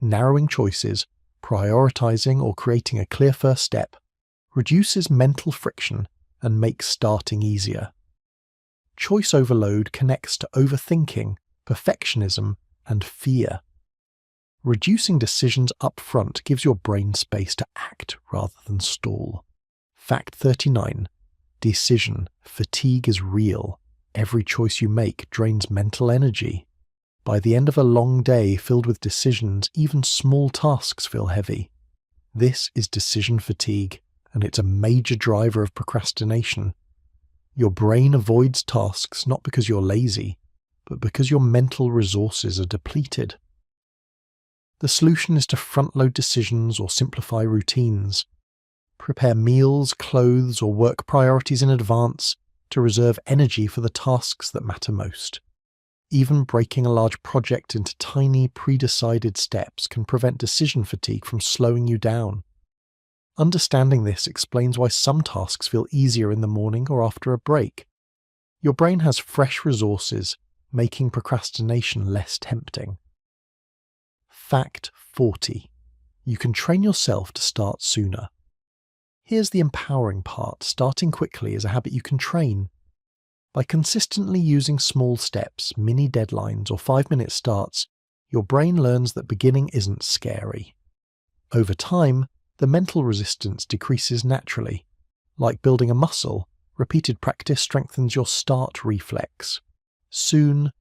narrowing choices, prioritizing or creating a clear first step reduces mental friction and makes starting easier. Choice overload connects to overthinking, perfectionism, and fear. Reducing decisions up front gives your brain space to act rather than stall. Fact 39. Decision fatigue is real. Every choice you make drains mental energy. By the end of a long day filled with decisions, even small tasks feel heavy. This is decision fatigue, and it's a major driver of procrastination. Your brain avoids tasks not because you're lazy, but because your mental resources are depleted. The solution is to front-load decisions or simplify routines. Prepare meals, clothes, or work priorities in advance to reserve energy for the tasks that matter most. Even breaking a large project into tiny, pre-decided steps can prevent decision fatigue from slowing you down. Understanding this explains why some tasks feel easier in the morning or after a break. Your brain has fresh resources, making procrastination less tempting. Fact 40. You can train yourself to start sooner. Here's the empowering part. Starting quickly is a habit you can train. By consistently using small steps, mini deadlines, or 5-minute starts, your brain learns that beginning isn't scary. Over time, the mental resistance decreases naturally. Like building a muscle, repeated practice strengthens your start reflex. Soon,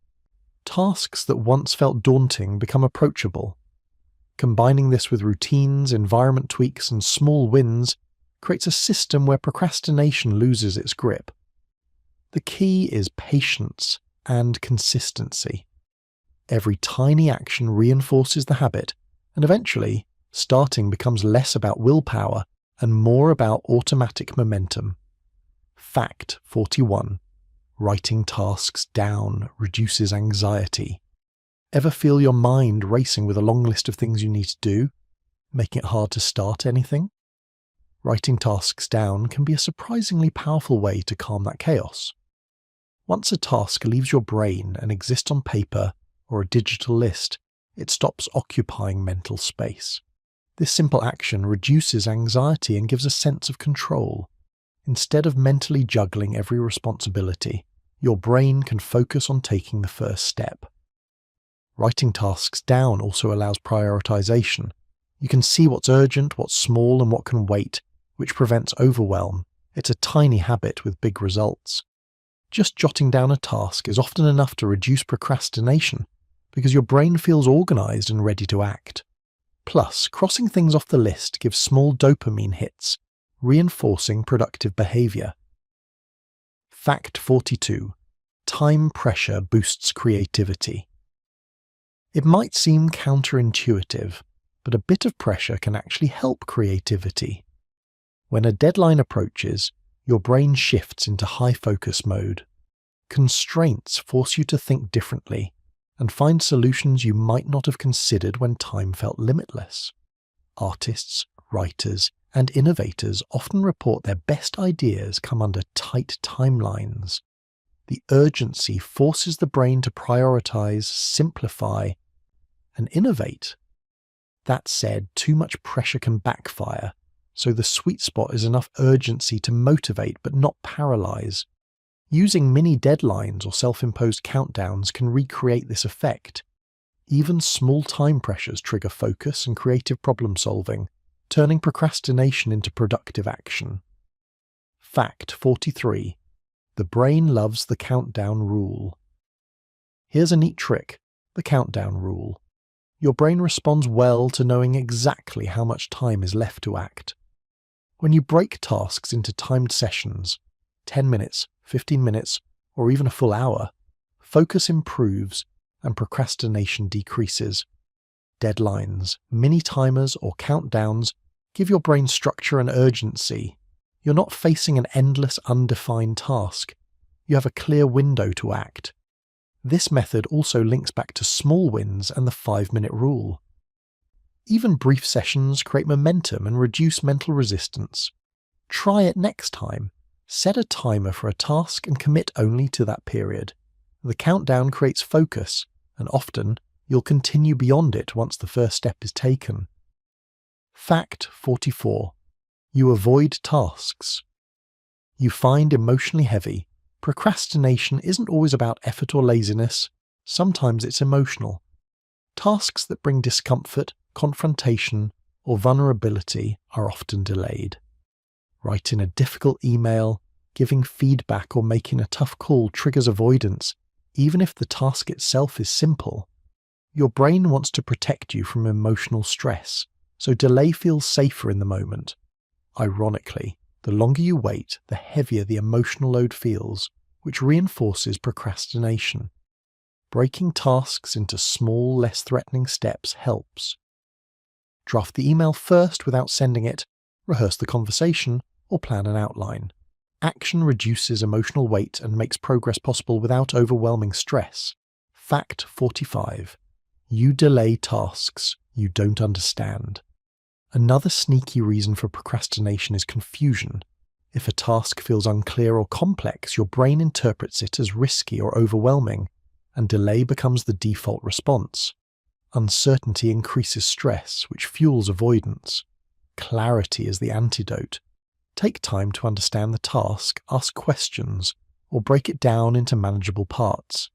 tasks that once felt daunting become approachable. Combining this with routines, environment tweaks, and small wins creates a system where procrastination loses its grip. The key is patience and consistency. Every tiny action reinforces the habit, and eventually, starting becomes less about willpower and more about automatic momentum. Fact 41. Writing tasks down reduces anxiety. Ever feel your mind racing with a long list of things you need to do, making it hard to start anything? Writing tasks down can be a surprisingly powerful way to calm that chaos. Once a task leaves your brain and exists on paper or a digital list, it stops occupying mental space. This simple action reduces anxiety and gives a sense of control. Instead of mentally juggling every responsibility, your brain can focus on taking the first step. Writing tasks down also allows prioritization. You can see what's urgent, what's small, and what can wait, which prevents overwhelm. It's a tiny habit with big results. Just jotting down a task is often enough to reduce procrastination because your brain feels organized and ready to act. Plus, crossing things off the list gives small dopamine hits, reinforcing productive behavior. Fact 42. Time pressure boosts creativity. It might seem counterintuitive, but a bit of pressure can actually help creativity. When a deadline approaches, your brain shifts into high focus mode. Constraints force you to think differently and find solutions you might not have considered when time felt limitless. Artists, writers, and innovators often report their best ideas come under tight timelines. The urgency forces the brain to prioritize, simplify, and innovate. That said, too much pressure can backfire, so the sweet spot is enough urgency to motivate but not paralyze. Using mini deadlines or self-imposed countdowns can recreate this effect. Even small time pressures trigger focus and creative problem solving, turning procrastination into productive action. Fact 43. The brain loves the countdown rule. Here's a neat trick, the countdown rule. Your brain responds well to knowing exactly how much time is left to act. When you break tasks into timed sessions, 10 minutes, 15 minutes, or even a full hour, focus improves and procrastination decreases. Deadlines, mini timers, or countdowns give your brain structure and urgency. You're not facing an endless, undefined task. You have a clear window to act. This method also links back to small wins and the 5-minute rule. Even brief sessions create momentum and reduce mental resistance. Try it next time. Set a timer for a task and commit only to that period. The countdown creates focus, and often you'll continue beyond it once the first step is taken. Fact 44. You avoid tasks. You find emotionally heavy. Procrastination isn't always about effort or laziness. Sometimes it's emotional. Tasks that bring discomfort, confrontation, or vulnerability are often delayed. Writing a difficult email, giving feedback, or making a tough call triggers avoidance, even if the task itself is simple. Your brain wants to protect you from emotional stress, so delay feels safer in the moment. Ironically, the longer you wait, the heavier the emotional load feels, which reinforces procrastination. Breaking tasks into small, less threatening steps helps. Draft the email first without sending it, rehearse the conversation, or plan an outline. Action reduces emotional weight and makes progress possible without overwhelming stress. Fact 45. You delay tasks you don't understand. Another sneaky reason for procrastination is confusion. If a task feels unclear or complex, your brain interprets it as risky or overwhelming, and delay becomes the default response. Uncertainty increases stress, which fuels avoidance. Clarity is the antidote. Take time to understand the task, ask questions, or break it down into manageable parts.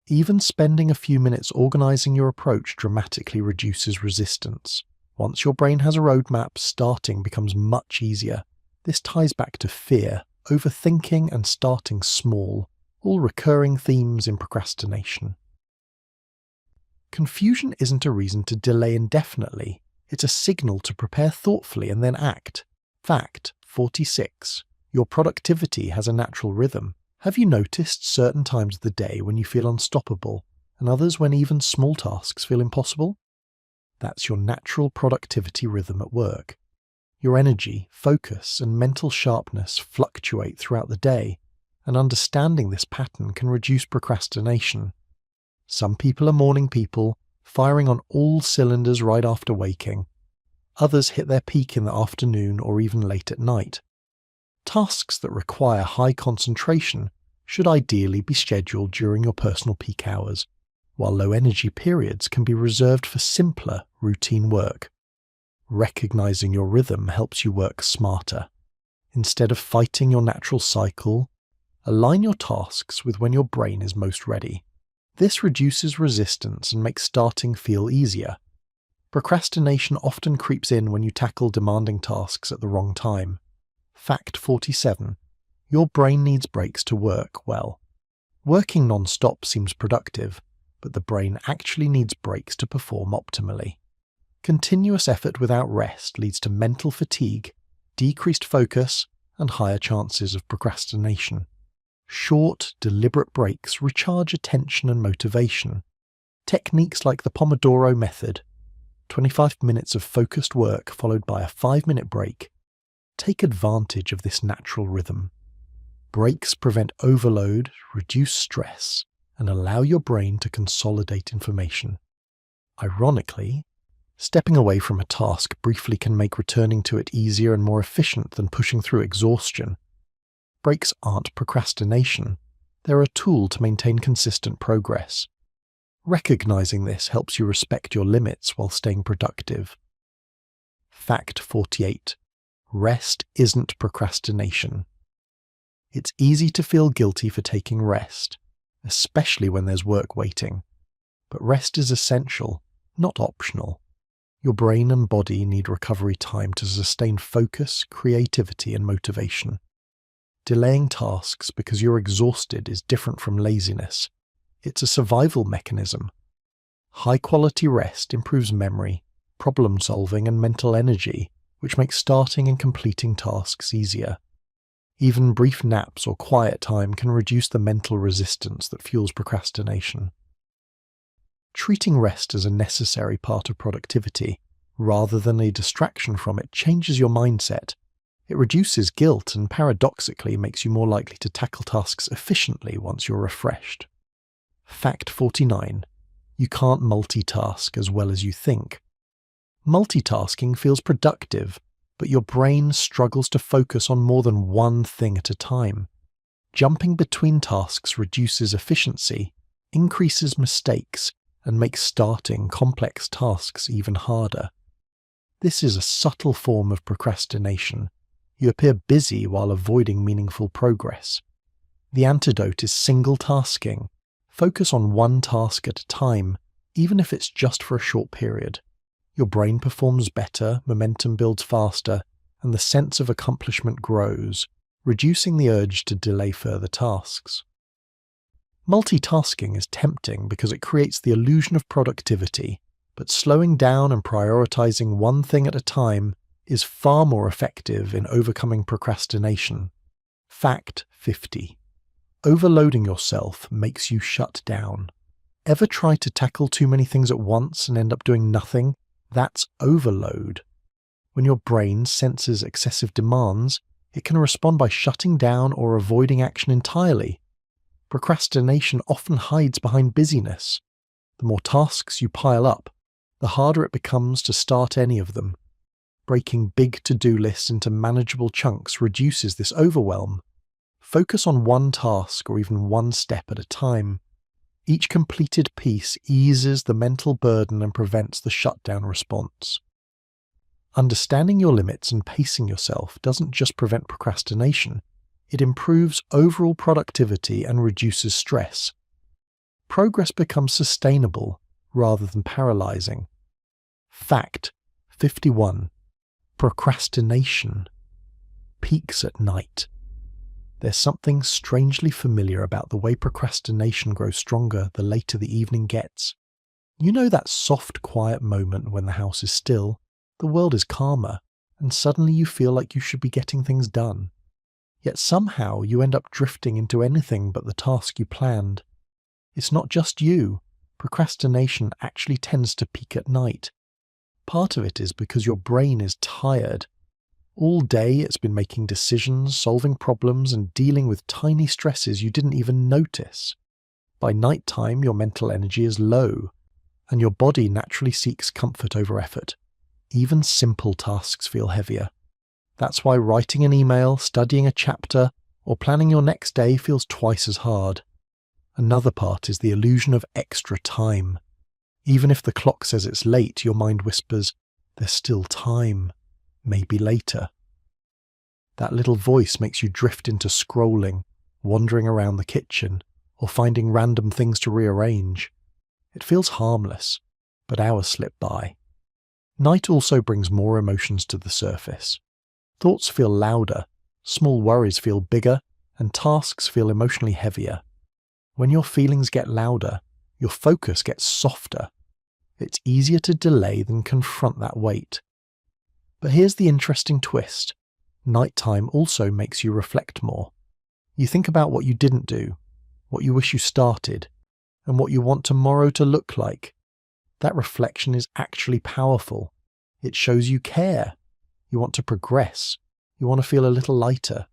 Even spending a few minutes organizing your approach dramatically reduces resistance. Once your brain has a roadmap, starting becomes much easier. This ties back to fear, overthinking, and starting small, all recurring themes in procrastination. Confusion isn't a reason to delay indefinitely. It's a signal to prepare thoughtfully and then act. Fact 46. Your productivity has a natural rhythm. Have you noticed certain times of the day when you feel unstoppable, and others when even small tasks feel impossible? That's your natural productivity rhythm at work. Your energy, focus, and mental sharpness fluctuate throughout the day, and understanding this pattern can reduce procrastination. Some people are morning people, firing on all cylinders right after waking. Others hit their peak in the afternoon or even late at night. Tasks that require high concentration should ideally be scheduled during your personal peak hours, while low-energy periods can be reserved for simpler, routine work. Recognizing your rhythm helps you work smarter. Instead of fighting your natural cycle, align your tasks with when your brain is most ready. This reduces resistance and makes starting feel easier. Procrastination often creeps in when you tackle demanding tasks at the wrong time. Fact 47. Your brain needs breaks to work well. Working non-stop seems productive, but the brain actually needs breaks to perform optimally. Continuous effort without rest leads to mental fatigue, decreased focus, and higher chances of procrastination. Short, deliberate breaks recharge attention and motivation. Techniques like the Pomodoro method, 25 minutes of focused work followed by a 5-minute break, take advantage of this natural rhythm. Breaks prevent overload, reduce stress, and allow your brain to consolidate information. Ironically, stepping away from a task briefly can make returning to it easier and more efficient than pushing through exhaustion. Breaks aren't procrastination. They're a tool to maintain consistent progress. Recognizing this helps you respect your limits while staying productive. Fact 48. Rest isn't procrastination. It's easy to feel guilty for taking rest, especially when there's work waiting. But rest is essential, not optional. Your brain and body need recovery time to sustain focus, creativity, and motivation. Delaying tasks because you're exhausted is different from laziness. It's a survival mechanism. High-quality rest improves memory, problem-solving, and mental energy, which makes starting and completing tasks easier. Even brief naps or quiet time can reduce the mental resistance that fuels procrastination. Treating rest as a necessary part of productivity, rather than a distraction from it, changes your mindset. It reduces guilt and paradoxically makes you more likely to tackle tasks efficiently once you're refreshed. Fact 49. You can't multitask as well as you think. Multitasking feels productive, but your brain struggles to focus on more than one thing at a time. Jumping between tasks reduces efficiency, increases mistakes, and makes starting complex tasks even harder. This is a subtle form of procrastination. You appear busy while avoiding meaningful progress. The antidote is single tasking. Focus on one task at a time, even if it's just for a short period. Your brain performs better, momentum builds faster, and the sense of accomplishment grows, reducing the urge to delay further tasks. Multitasking is tempting because it creates the illusion of productivity, but slowing down and prioritizing one thing at a time is far more effective in overcoming procrastination. Fact 50. Overloading yourself makes you shut down. Ever try to tackle too many things at once and end up doing nothing? That's overload. When your brain senses excessive demands, it can respond by shutting down or avoiding action entirely. Procrastination often hides behind busyness. The more tasks you pile up, the harder it becomes to start any of them. Breaking big to-do lists into manageable chunks reduces this overwhelm. Focus on one task or even one step at a time. Each completed piece eases the mental burden and prevents the shutdown response. Understanding your limits and pacing yourself doesn't just prevent procrastination, it improves overall productivity and reduces stress. Progress becomes sustainable rather than paralyzing. Fact 51. Procrastination peaks at night. There's something strangely familiar about the way procrastination grows stronger the later the evening gets. You know that soft, quiet moment when the house is still, the world is calmer, and suddenly you feel like you should be getting things done. Yet somehow you end up drifting into anything but the task you planned. It's not just you. Procrastination actually tends to peak at night. Part of it is because your brain is tired. All day it's been making decisions, solving problems, and dealing with tiny stresses you didn't even notice. By night time, your mental energy is low, and your body naturally seeks comfort over effort. Even simple tasks feel heavier. That's why writing an email, studying a chapter, or planning your next day feels twice as hard. Another part is the illusion of extra time. Even if the clock says it's late, your mind whispers, "There's still time. Maybe later." That little voice makes you drift into scrolling, wandering around the kitchen, or finding random things to rearrange. It feels harmless, but hours slip by. Night also brings more emotions to the surface. Thoughts feel louder, small worries feel bigger, and tasks feel emotionally heavier. When your feelings get louder, your focus gets softer. It's easier to delay than confront that weight. But here's the interesting twist. Nighttime also makes you reflect more. You think about what you didn't do, what you wish you started, and what you want tomorrow to look like. That reflection is actually powerful. It shows you care. You want to progress. You want to feel a little lighter.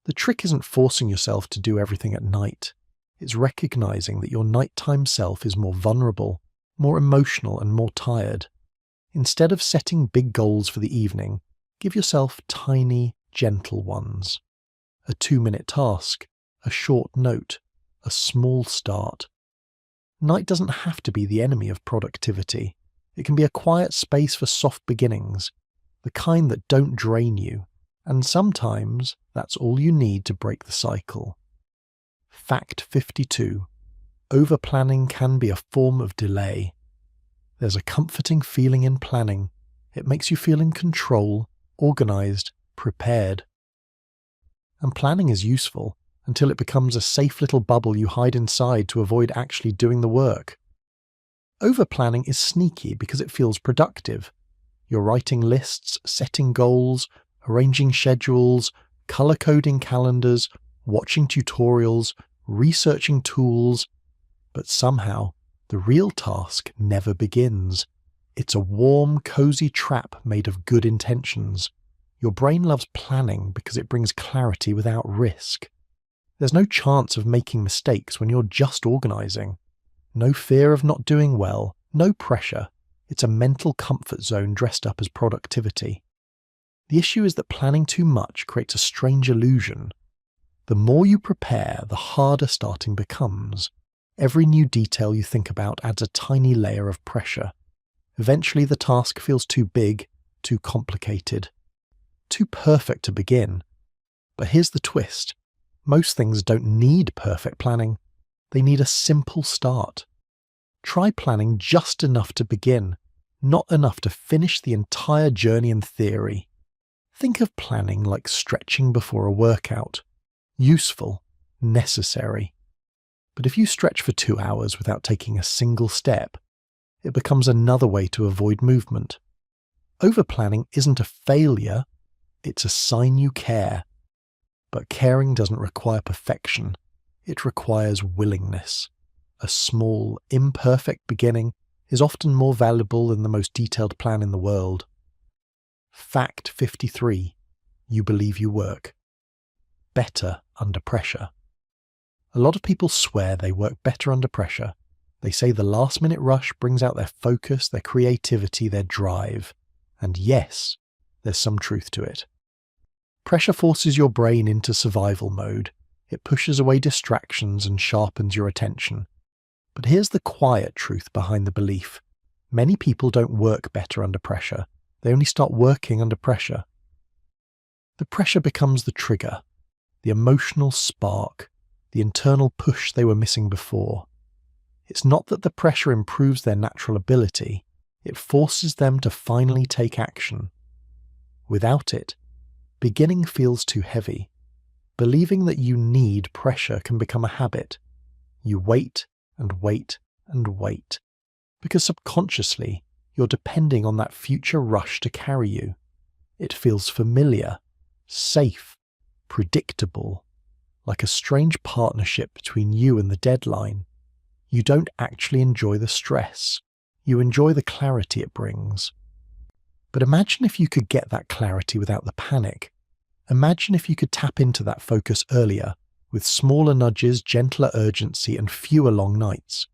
The trick isn't forcing yourself to do everything at night. It's recognizing that your nighttime self is more vulnerable, more emotional, and more tired. Instead of setting big goals for the evening, give yourself tiny, gentle ones. A 2-minute task, a short note, a small start. Night doesn't have to be the enemy of productivity. It can be a quiet space for soft beginnings, the kind that don't drain you, and sometimes that's all you need to break the cycle. Fact 52. Overplanning can be a form of delay. There's a comforting feeling in planning, It makes you feel in control, organized, prepared. And planning is useful until it becomes a safe little bubble you hide inside to avoid actually doing the work. Over-planning is sneaky because it feels productive. You're writing lists, setting goals, arranging schedules, color-coding calendars, watching tutorials, researching tools, but somehow the real task never begins. It's a warm, cozy trap made of good intentions. Your brain loves planning because it brings clarity without risk. There's no chance of making mistakes when you're just organizing. No fear of not doing well, no pressure. It's a mental comfort zone dressed up as productivity. The issue is that planning too much creates a strange illusion. The more you prepare, the harder starting becomes. Every new detail you think about adds a tiny layer of pressure. Eventually the task feels too big, too complicated, too perfect to begin. But here's the twist. Most things don't need perfect planning. They need a simple start. Try planning just enough to begin, not enough to finish the entire journey in theory. Think of planning like stretching before a workout. Useful, necessary. But if you stretch for 2 hours without taking a single step, it becomes another way to avoid movement. Over-planning isn't a failure, it's a sign you care. But caring doesn't require perfection, it requires willingness. A small, imperfect beginning is often more valuable than the most detailed plan in the world. Fact 53. You believe you work better under pressure. A lot of people swear they work better under pressure. They say the last-minute rush brings out their focus, their creativity, their drive. And yes, there's some truth to it. Pressure forces your brain into survival mode. It pushes away distractions and sharpens your attention. But here's the quiet truth behind the belief. Many people don't work better under pressure. They only start working under pressure. The pressure becomes the trigger, the emotional spark, the internal push they were missing before. It's not that the pressure improves their natural ability, it forces them to finally take action. Without it, beginning feels too heavy. Believing that you need pressure can become a habit. You wait and wait and wait, because subconsciously you're depending on that future rush to carry you. It feels familiar, safe, predictable, like a strange partnership between you and the deadline. You don't actually enjoy the stress. You enjoy the clarity it brings. But imagine if you could get that clarity without the panic. Imagine if you could tap into that focus earlier, with smaller nudges, gentler urgency, and fewer long nights.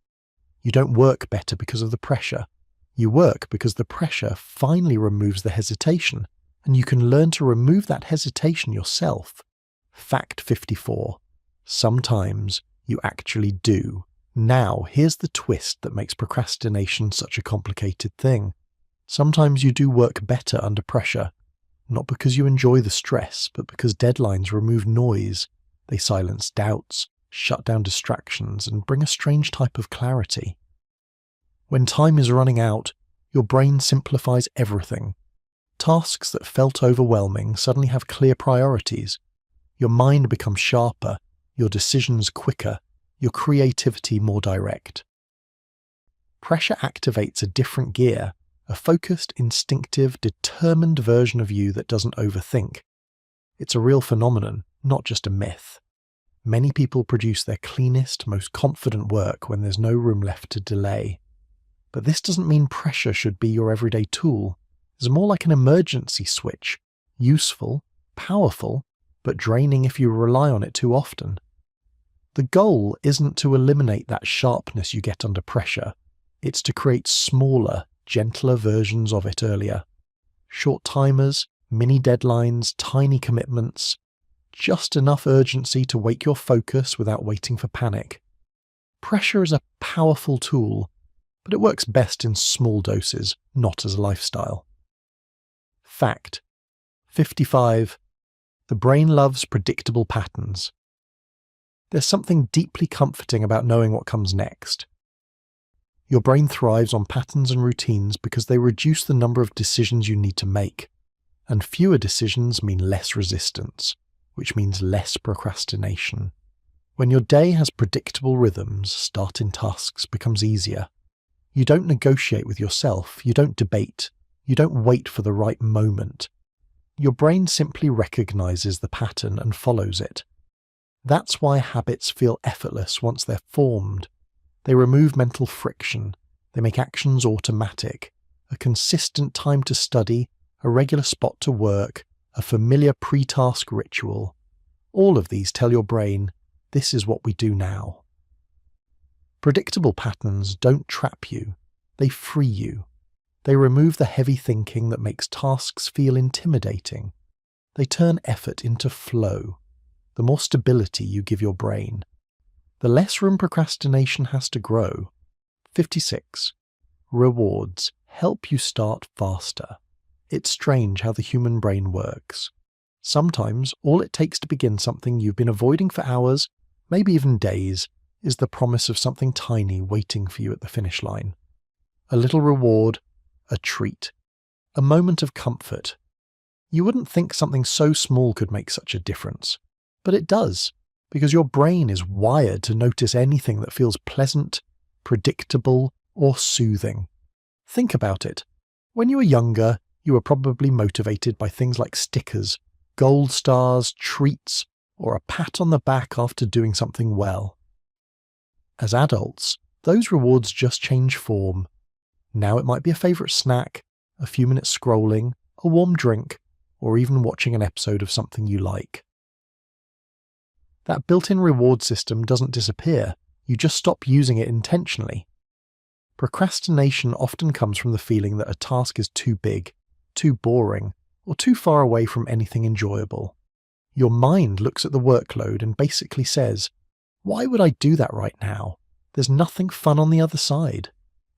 You don't work better because of the pressure. You work because the pressure finally removes the hesitation, and you can learn to remove that hesitation yourself. Fact 54. Sometimes you actually do. Now, here's the twist that makes procrastination such a complicated thing. Sometimes you do work better under pressure, not because you enjoy the stress, but because deadlines remove noise. They silence doubts, shut down distractions, and bring a strange type of clarity. When time is running out, your brain simplifies everything. Tasks that felt overwhelming suddenly have clear priorities. Your mind becomes sharper, your decisions quicker, your creativity more direct. Pressure activates a different gear, a focused, instinctive, determined version of you that doesn't overthink. It's a real phenomenon, not just a myth. Many people produce their cleanest, most confident work when there's no room left to delay. But this doesn't mean pressure should be your everyday tool. It's more like an emergency switch, useful, powerful, but draining if you rely on it too often. The goal isn't to eliminate that sharpness you get under pressure. It's to create smaller, gentler versions of it earlier. Short timers, mini deadlines, tiny commitments. Just enough urgency to wake your focus without waiting for panic. Pressure is a powerful tool, but it works best in small doses, not as a lifestyle. Fact 55. The brain loves predictable patterns. There's something deeply comforting about knowing what comes next. Your brain thrives on patterns and routines because they reduce the number of decisions you need to make. And fewer decisions mean less resistance, which means less procrastination. When your day has predictable rhythms, starting tasks becomes easier. You don't negotiate with yourself, you don't debate, you don't wait for the right moment. Your brain simply recognizes the pattern and follows it. That's why habits feel effortless once they're formed. They remove mental friction, they make actions automatic, a consistent time to study, a regular spot to work, a familiar pre-task ritual. All of these tell your brain, this is what we do now. Predictable patterns don't trap you, they free you. They remove the heavy thinking that makes tasks feel intimidating. They turn effort into flow. The more stability you give your brain, the less room procrastination has to grow. 56. Rewards help you start faster. It's strange how the human brain works. Sometimes all it takes to begin something you've been avoiding for hours, maybe even days, is the promise of something tiny waiting for you at the finish line. A little reward, a treat, a moment of comfort. You wouldn't think something so small could make such a difference, but it does, because your brain is wired to notice anything that feels pleasant, predictable, or soothing. Think about it. When you were younger, you were probably motivated by things like stickers, gold stars, treats, or a pat on the back after doing something well. As adults, those rewards just change form. Now it might be a favourite snack, a few minutes scrolling, a warm drink, or even watching an episode of something you like. That built-in reward system doesn't disappear, you just stop using it intentionally. Procrastination often comes from the feeling that a task is too big, too boring, or too far away from anything enjoyable. Your mind looks at the workload and basically says, why would I do that right now? There's nothing fun on the other side.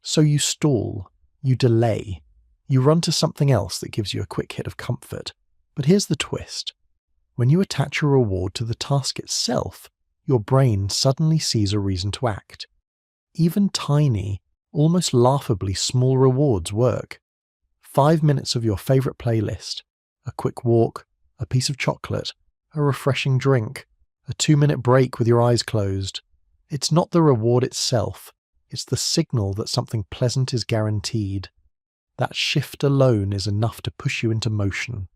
So you stall, you delay, you run to something else that gives you a quick hit of comfort. But here's the twist. When you attach a reward to the task itself, your brain suddenly sees a reason to act. Even tiny, almost laughably small rewards work. 5 minutes of your favourite playlist, a quick walk, a piece of chocolate, a refreshing drink, a 2-minute break with your eyes closed. It's not the reward itself, it's the signal that something pleasant is guaranteed. That shift alone is enough to push you into motion.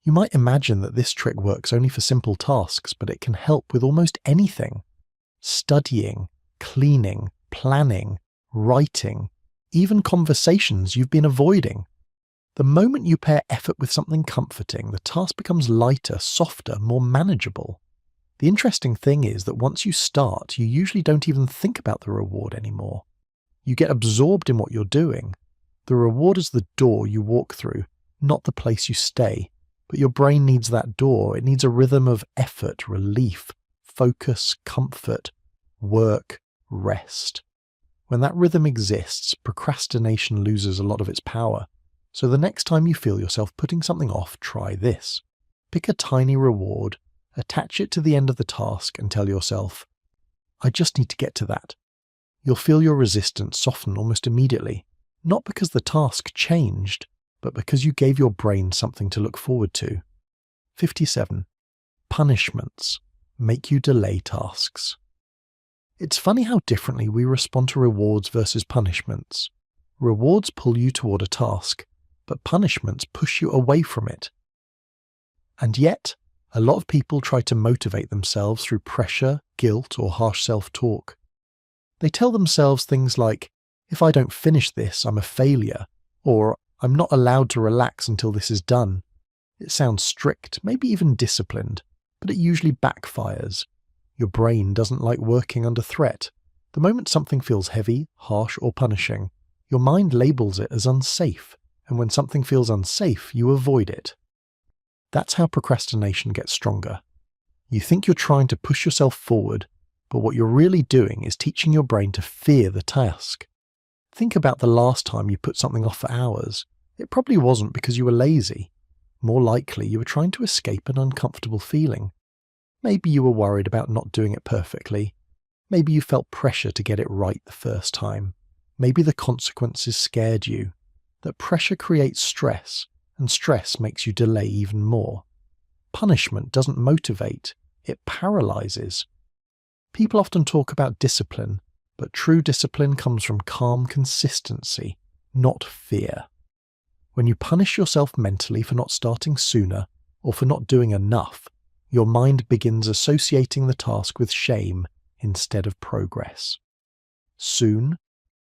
You might imagine that this trick works only for simple tasks, but it can help with almost anything. Studying, cleaning, planning, writing, even conversations you've been avoiding. The moment you pair effort with something comforting, the task becomes lighter, softer, more manageable. The interesting thing is that once you start, you usually don't even think about the reward anymore. You get absorbed in what you're doing. The reward is the door you walk through, not the place you stay. But your brain needs that door. It needs a rhythm of effort, relief, focus, comfort, work, rest. When that rhythm exists, procrastination loses a lot of its power. So the next time you feel yourself putting something off, try this. Pick a tiny reward, attach it to the end of the task and tell yourself, I just need to get to that. You'll feel your resistance soften almost immediately, not because the task changed, but because you gave your brain something to look forward to. 57. Punishments make you delay tasks. It's funny how differently we respond to rewards versus punishments. Rewards pull you toward a task, but punishments push you away from it. And yet, a lot of people try to motivate themselves through pressure, guilt, or harsh self-talk. They tell themselves things like, if I don't finish this, I'm a failure, or I'm not allowed to relax until this is done. It sounds strict, maybe even disciplined, but it usually backfires. Your brain doesn't like working under threat. The moment something feels heavy, harsh, or punishing, your mind labels it as unsafe, and when something feels unsafe, you avoid it. That's how procrastination gets stronger. You think you're trying to push yourself forward, but what you're really doing is teaching your brain to fear the task. Think about the last time you put something off for hours. It probably wasn't because you were lazy. More likely, you were trying to escape an uncomfortable feeling. Maybe you were worried about not doing it perfectly. Maybe you felt pressure to get it right the first time. Maybe the consequences scared you, that pressure creates stress, and stress makes you delay even more. Punishment doesn't motivate, it paralyzes. People often talk about discipline, but true discipline comes from calm consistency, not fear. When you punish yourself mentally for not starting sooner, or for not doing enough, your mind begins associating the task with shame instead of progress. Soon,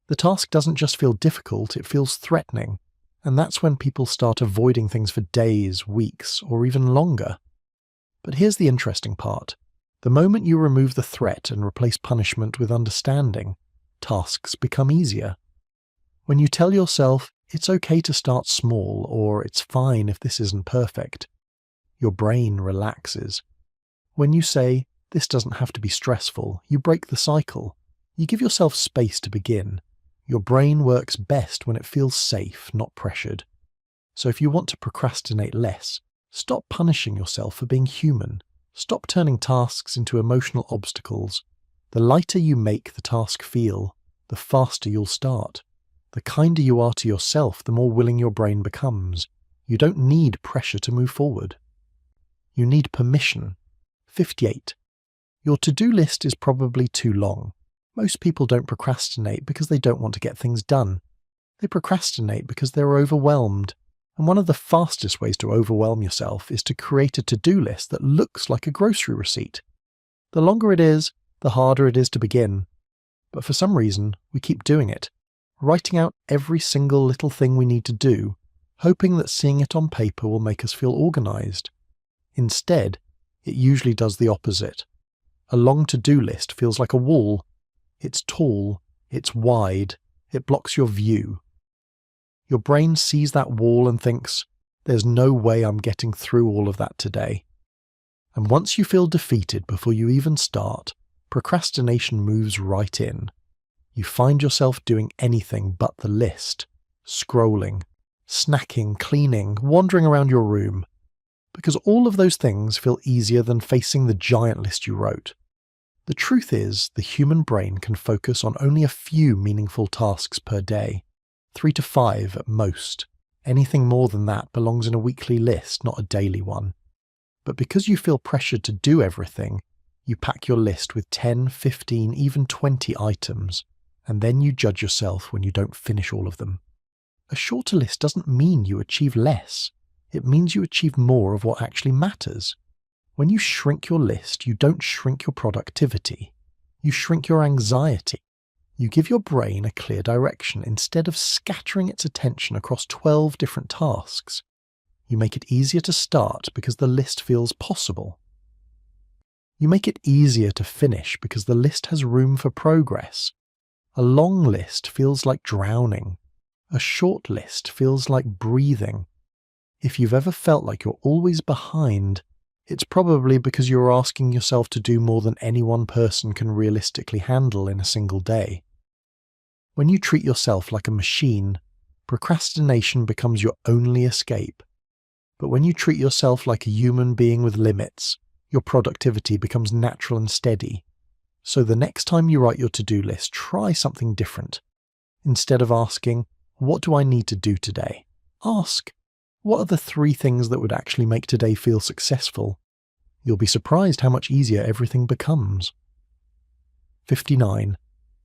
the task doesn't just feel difficult, it feels threatening, and that's when people start avoiding things for days, weeks, or even longer. But here's the interesting part. The moment you remove the threat and replace punishment with understanding, tasks become easier. When you tell yourself, it's okay to start small, or it's fine if this isn't perfect, your brain relaxes. When you say, this doesn't have to be stressful, you break the cycle. You give yourself space to begin. Your brain works best when it feels safe, not pressured. So if you want to procrastinate less, stop punishing yourself for being human. Stop turning tasks into emotional obstacles. The lighter you make the task feel, the faster you'll start. The kinder you are to yourself, the more willing your brain becomes. You don't need pressure to move forward. You need permission. 58. Your to-do list is probably too long. Most people don't procrastinate because they don't want to get things done. They procrastinate because they're overwhelmed. And one of the fastest ways to overwhelm yourself is to create a to-do list that looks like a grocery receipt. The longer it is, the harder it is to begin. But for some reason, we keep doing it, writing out every single little thing we need to do, hoping that seeing it on paper will make us feel organized. Instead, it usually does the opposite. A long to-do list feels like a wall. It's tall, it's wide, it blocks your view. Your brain sees that wall and thinks, there's no way I'm getting through all of that today. And once you feel defeated before you even start, procrastination moves right in. You find yourself doing anything but the list, scrolling, snacking, cleaning, wandering around your room, because all of those things feel easier than facing the giant list you wrote. The truth is, the human brain can focus on only a few meaningful tasks per day, 3 to 5 at most. Anything more than that belongs in a weekly list, not a daily one. But because you feel pressured to do everything, you pack your list with 10, 15, even 20 items, and then you judge yourself when you don't finish all of them. A shorter list doesn't mean you achieve less. It means you achieve more of what actually matters. When you shrink your list, you don't shrink your productivity. You shrink your anxiety. You give your brain a clear direction instead of scattering its attention across 12 different tasks. You make it easier to start because the list feels possible. You make it easier to finish because the list has room for progress. A long list feels like drowning. A short list feels like breathing. If you've ever felt like you're always behind, it's probably because you're asking yourself to do more than any one person can realistically handle in a single day. When you treat yourself like a machine, procrastination becomes your only escape. But when you treat yourself like a human being with limits, your productivity becomes natural and steady. So the next time you write your to-do list, try something different. Instead of asking, what do I need to do today? Ask, what are the 3 things that would actually make today feel successful? You'll be surprised how much easier everything becomes. 59.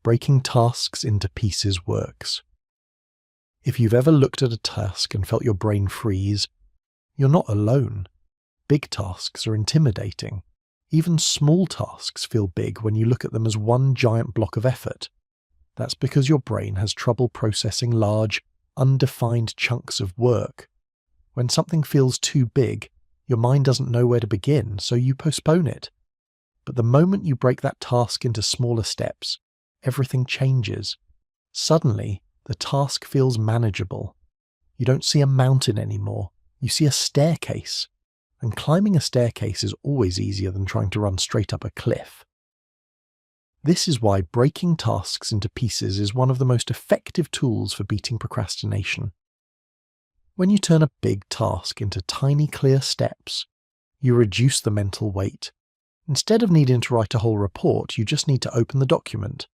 Breaking tasks into pieces works. If you've ever looked at a task and felt your brain freeze, you're not alone. Big tasks are intimidating. Even small tasks feel big when you look at them as one giant block of effort. That's because your brain has trouble processing large, undefined chunks of work. When something feels too big, your mind doesn't know where to begin, so you postpone it. But the moment you break that task into smaller steps, everything changes. Suddenly, the task feels manageable. You don't see a mountain anymore, you see a staircase. And climbing a staircase is always easier than trying to run straight up a cliff. This is why breaking tasks into pieces is one of the most effective tools for beating procrastination. When you turn a big task into tiny, clear steps, you reduce the mental weight. Instead of needing to write a whole report, you just need to open the document.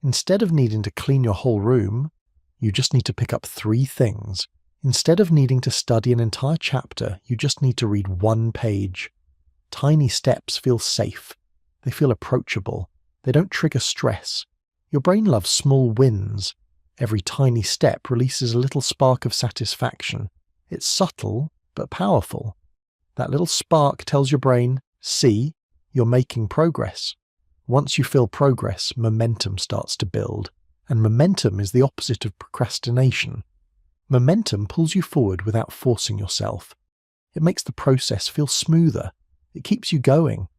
Instead of needing to clean your whole room, you just need to pick up 3 things. Instead of needing to study an entire chapter, you just need to read 1 page. Tiny steps feel safe. They feel approachable. They don't trigger stress. Your brain loves small wins. Every tiny step releases a little spark of satisfaction. It's subtle, but powerful. That little spark tells your brain, see, you're making progress. Once you feel progress, momentum starts to build. And momentum is the opposite of procrastination. Momentum pulls you forward without forcing yourself. It makes the process feel smoother. It keeps you going.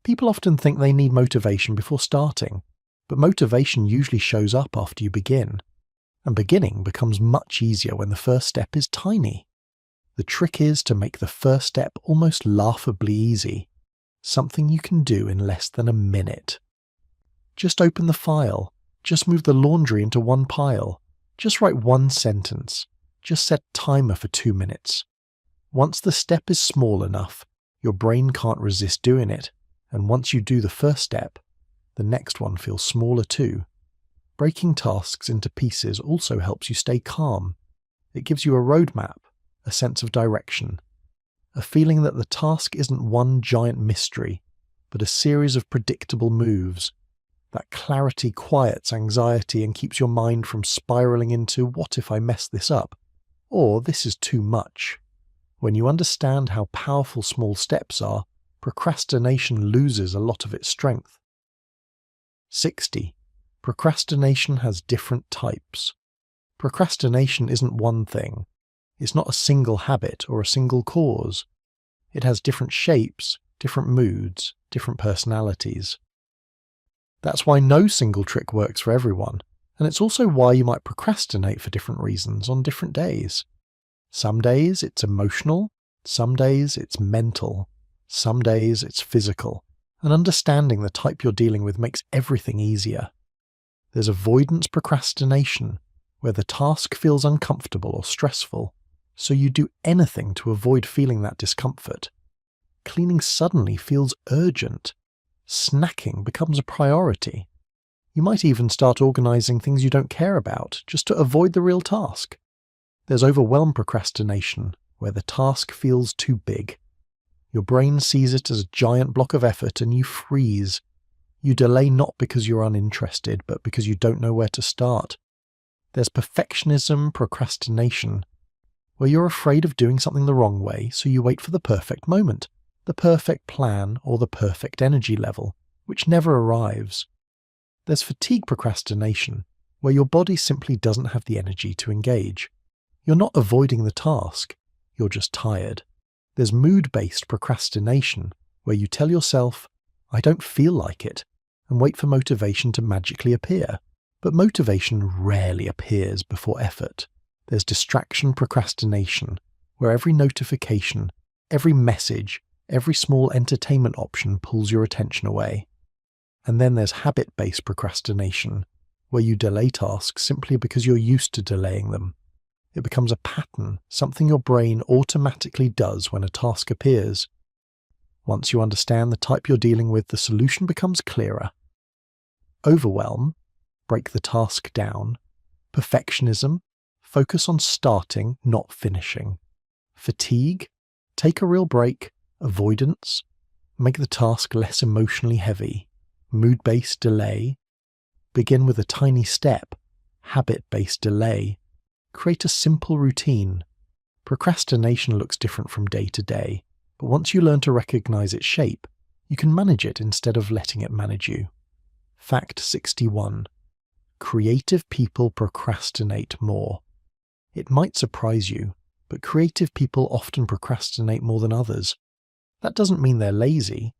People often think they need motivation before starting, but motivation usually shows up after you begin. And beginning becomes much easier when the first step is tiny. The trick is to make the first step almost laughably easy. Something you can do in less than a minute. Just open the file. Just move the laundry into 1 pile. Just write 1 sentence. Just set a timer for 2 minutes. Once the step is small enough, your brain can't resist doing it, and once you do the first step, the next one feels smaller too. Breaking tasks into pieces also helps you stay calm. It gives you a roadmap, a sense of direction, a feeling that the task isn't one giant mystery, but a series of predictable moves. That clarity quiets anxiety and keeps your mind from spiraling into what if I mess this up, or this is too much. When you understand how powerful small steps are, procrastination loses a lot of its strength. 60. Procrastination has different types. Procrastination isn't one thing. It's not a single habit or a single cause. It has different shapes, different moods, different personalities. That's why no single trick works for everyone, and it's also why you might procrastinate for different reasons on different days. Some days it's emotional, some days it's mental, some days it's physical, and understanding the type you're dealing with makes everything easier. There's avoidance procrastination, where the task feels uncomfortable or stressful, so you do anything to avoid feeling that discomfort. Cleaning suddenly feels urgent. Snacking becomes a priority. You might even start organising things you don't care about, just to avoid the real task. There's overwhelm procrastination, where the task feels too big. Your brain sees it as a giant block of effort and you freeze. You delay not because you're uninterested, but because you don't know where to start. There's perfectionism procrastination, where you're afraid of doing something the wrong way, so you wait for the perfect moment, the perfect plan, or the perfect energy level, which never arrives. There's fatigue procrastination, where your body simply doesn't have the energy to engage. You're not avoiding the task, you're just tired. There's mood-based procrastination, where you tell yourself, I don't feel like it, and wait for motivation to magically appear. But motivation rarely appears before effort. There's distraction procrastination, where every notification, every message, every small entertainment option pulls your attention away. And then there's habit-based procrastination, where you delay tasks simply because you're used to delaying them. It becomes a pattern, something your brain automatically does when a task appears. Once you understand the type you're dealing with, the solution becomes clearer. Overwhelm, break the task down. Perfectionism, focus on starting, not finishing. Fatigue, take a real break. Avoidance, make the task less emotionally heavy. Mood-based delay, begin with a tiny step. Habit-based delay, create a simple routine. Procrastination looks different from day to day, but once you learn to recognize its shape, you can manage it instead of letting it manage you. Fact 61. Creative people procrastinate more. It might surprise you, but creative people often procrastinate more than others. That doesn't mean they're lazy,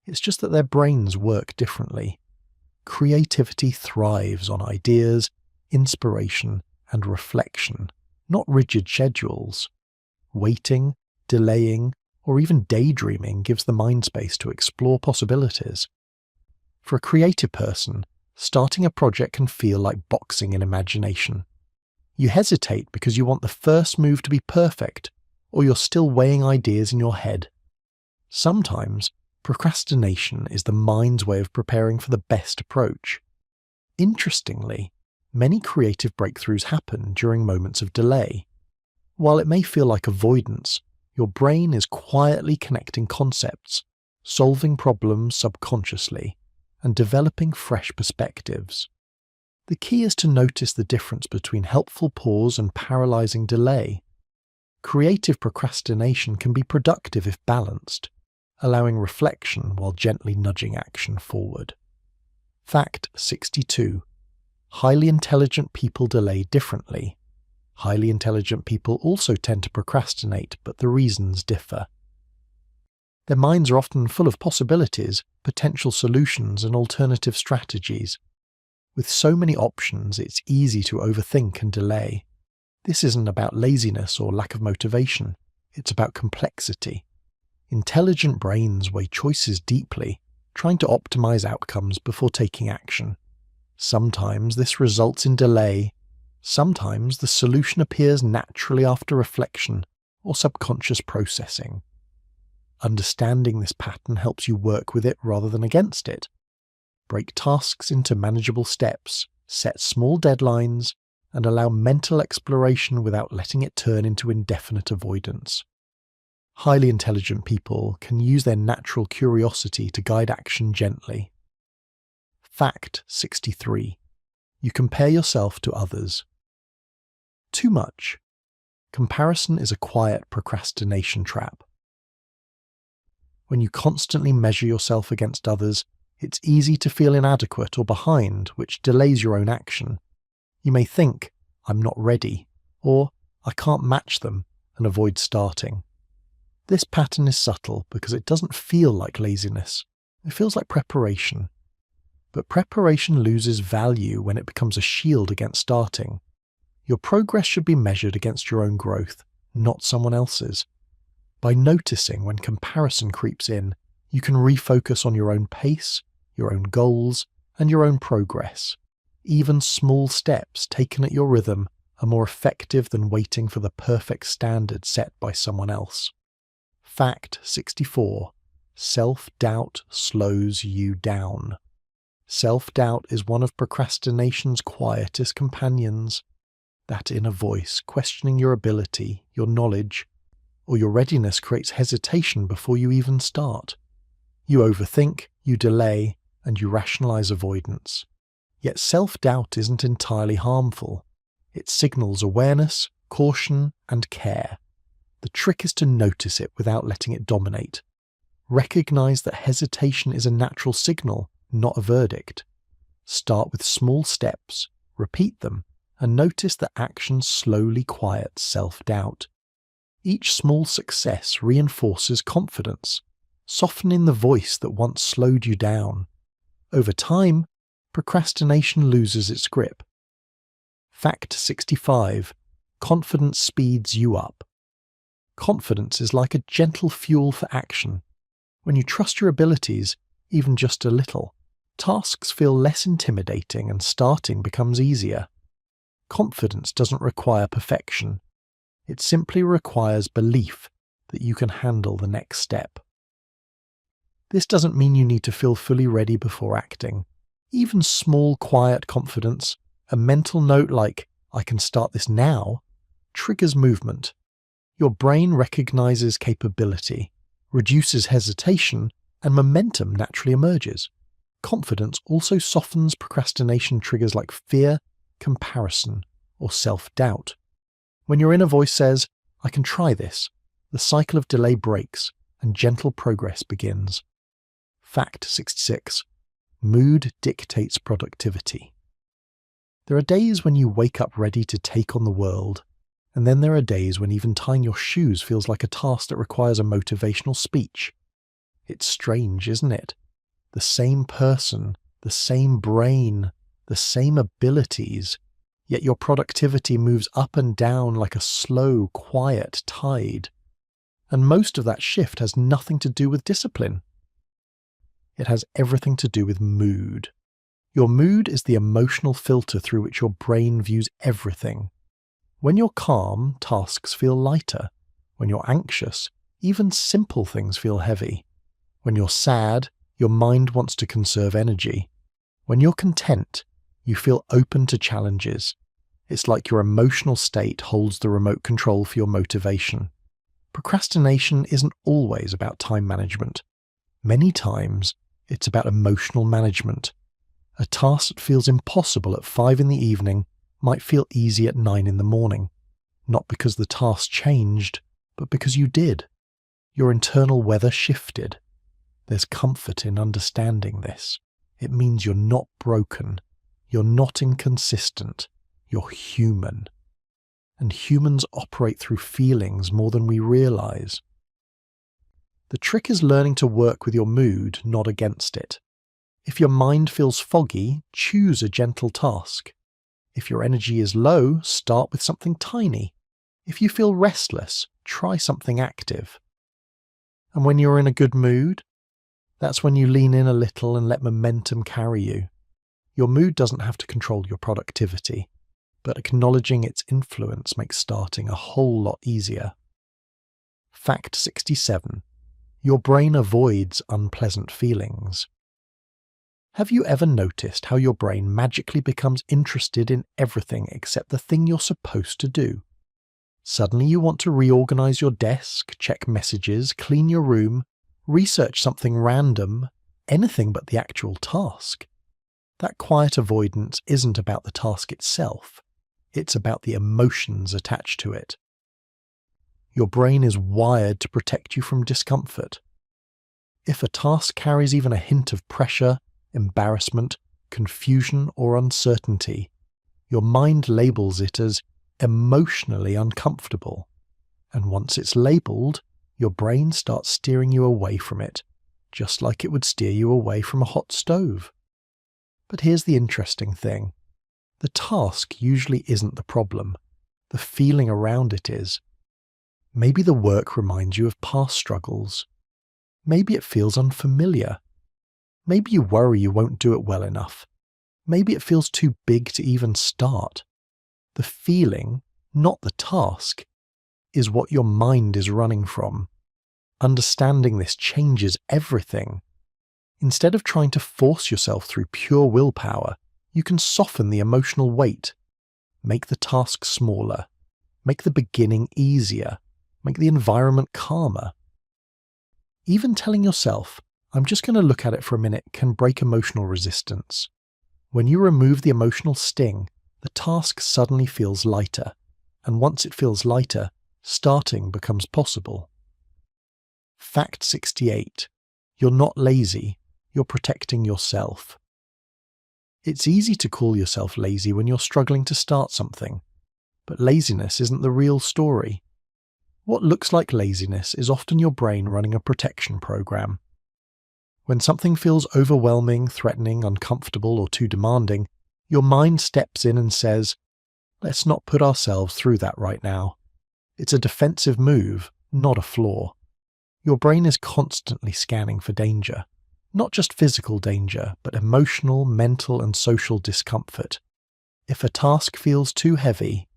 it's just that their brains work differently. Creativity thrives on ideas, inspiration, and reflection, not rigid schedules. Waiting, delaying, or even daydreaming gives the mind space to explore possibilities. For a creative person, starting a project can feel like boxing in imagination. You hesitate because you want the first move to be perfect, or you're still weighing ideas in your head. Sometimes, procrastination is the mind's way of preparing for the best approach. Interestingly, many creative breakthroughs happen during moments of delay. While it may feel like avoidance, your brain is quietly connecting concepts, solving problems subconsciously, and developing fresh perspectives. The key is to notice the difference between helpful pause and paralyzing delay. Creative procrastination can be productive if balanced, allowing reflection while gently nudging action forward. Fact 62. Highly intelligent people delay differently. Highly intelligent people also tend to procrastinate, but the reasons differ. Their minds are often full of possibilities, potential solutions, and alternative strategies. With so many options, it's easy to overthink and delay. This isn't about laziness or lack of motivation, it's about complexity. Intelligent brains weigh choices deeply, trying to optimize outcomes before taking action. Sometimes this results in delay. Sometimes the solution appears naturally after reflection or subconscious processing. Understanding this pattern helps you work with it rather than against it. Break tasks into manageable steps, set small deadlines, and allow mental exploration without letting it turn into indefinite avoidance. Highly intelligent people can use their natural curiosity to guide action gently. Fact 63. You compare yourself to others. Too much. Comparison is a quiet procrastination trap. When you constantly measure yourself against others, it's easy to feel inadequate or behind, which delays your own action. You may think, "I'm not ready," or "I can't match them," and avoid starting. This pattern is subtle because it doesn't feel like laziness. It feels like preparation. But preparation loses value when it becomes a shield against starting. Your progress should be measured against your own growth, not someone else's. By noticing when comparison creeps in, you can refocus on your own pace, your own goals, and your own progress. Even small steps taken at your rhythm are more effective than waiting for the perfect standard set by someone else. Fact 64. Self-doubt slows you down. Self-doubt is one of procrastination's quietest companions. That inner voice questioning your ability, your knowledge, or your readiness creates hesitation before you even start. You overthink, you delay, and you rationalize avoidance. Yet self-doubt isn't entirely harmful. It signals awareness, caution, and care. The trick is to notice it without letting it dominate. Recognize that hesitation is a natural signal, not a verdict. Start with small steps, repeat them, and notice that action slowly quiets self-doubt. Each small success reinforces confidence, softening the voice that once slowed you down. Over time, procrastination loses its grip. Fact 65. Confidence speeds you up. Confidence is like a gentle fuel for action. When you trust your abilities, even just a little, tasks feel less intimidating and starting becomes easier. Confidence doesn't require perfection. It simply requires belief that you can handle the next step. This doesn't mean you need to feel fully ready before acting. Even small, quiet confidence, a mental note like, "I can start this now," triggers movement. Your brain recognizes capability, reduces hesitation, and momentum naturally emerges. Confidence also softens procrastination triggers like fear, comparison, or self-doubt. When your inner voice says, "I can try this," the cycle of delay breaks and gentle progress begins. Fact 66. Mood dictates productivity. There are days when you wake up ready to take on the world, and then there are days when even tying your shoes feels like a task that requires a motivational speech. It's strange, isn't it? The same person, the same brain, the same abilities, yet your productivity moves up and down like a slow, quiet tide. And most of that shift has nothing to do with discipline. It has everything to do with mood. Your mood is the emotional filter through which your brain views everything. When you're calm, tasks feel lighter. When you're anxious, even simple things feel heavy. When you're sad, your mind wants to conserve energy. When you're content, You feel open to challenges. It's like your emotional state holds the remote control for your motivation. Procrastination isn't always about time management. Many times, it's about emotional management. A task that feels impossible at 5 in the evening might feel easy at 9 in the morning. Not because the task changed, but because you did. Your internal weather shifted. There's comfort in understanding this. It means you're not broken. You're not inconsistent. You're human. And humans operate through feelings more than we realize. The trick is learning to work with your mood, not against it. If your mind feels foggy, choose a gentle task. If your energy is low, start with something tiny. If you feel restless, try something active. And when you're in a good mood, that's when you lean in a little and let momentum carry you. Your mood doesn't have to control your productivity, but acknowledging its influence makes starting a whole lot easier. Fact 67. Your brain avoids unpleasant feelings. Have you ever noticed how your brain magically becomes interested in everything except the thing you're supposed to do? Suddenly you want to reorganize your desk, check messages, clean your room, research something random, anything but the actual task. That quiet avoidance isn't about the task itself. It's about the emotions attached to it. Your brain is wired to protect you from discomfort. If a task carries even a hint of pressure, embarrassment, confusion, or uncertainty, your mind labels it as emotionally uncomfortable. And once it's labeled, your brain starts steering you away from it, just like it would steer you away from a hot stove. But here's the interesting thing. The task usually isn't the problem. The feeling around it is. Maybe the work reminds you of past struggles. Maybe it feels unfamiliar. Maybe you worry you won't do it well enough. Maybe it feels too big to even start. The feeling, not the task, is what your mind is running from. Understanding this changes everything. Instead of trying to force yourself through pure willpower, you can soften the emotional weight. Make the task smaller. Make the beginning easier. Make the environment calmer. Even telling yourself, I'm just going to look at it for a minute, can break emotional resistance. When you remove the emotional sting, the task suddenly feels lighter. And once it feels lighter, starting becomes possible. Fact 68. You're not lazy. You're protecting yourself. It's easy to call yourself lazy when you're struggling to start something. But laziness isn't the real story. What looks like laziness is often your brain running a protection program. When something feels overwhelming, threatening, uncomfortable, or too demanding, your mind steps in and says, let's not put ourselves through that right now. It's a defensive move, not a flaw. Your brain is constantly scanning for danger. Not just physical danger, but emotional, mental, and social discomfort. If a task feels too heavy,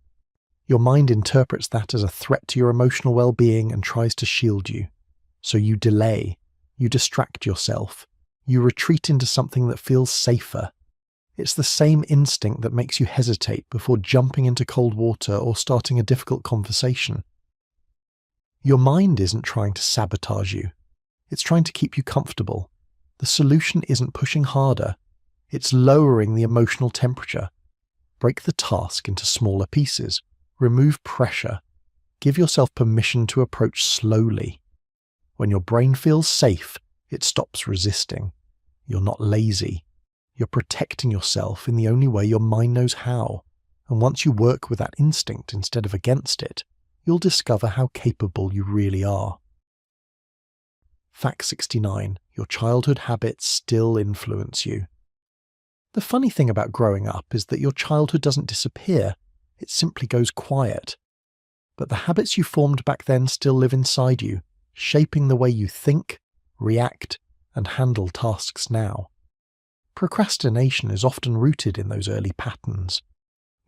your mind interprets that as a threat to your emotional well-being and tries to shield you. So you delay, you distract yourself, you retreat into something that feels safer. It's the same instinct that makes you hesitate before jumping into cold water or starting a difficult conversation. Your mind isn't trying to sabotage you. It's trying to keep you comfortable. The solution isn't pushing harder. It's lowering the emotional temperature. Break the task into smaller pieces. Remove pressure. Give yourself permission to approach slowly. When your brain feels safe, it stops resisting. You're not lazy. You're protecting yourself in the only way your mind knows how. And once you work with that instinct instead of against it, you'll discover how capable you really are. Fact 69. Your childhood habits still influence you. The funny thing about growing up is that your childhood doesn't disappear. It simply goes quiet. But the habits you formed back then still live inside you, shaping the way you think, react, and handle tasks now. Procrastination is often rooted in those early patterns.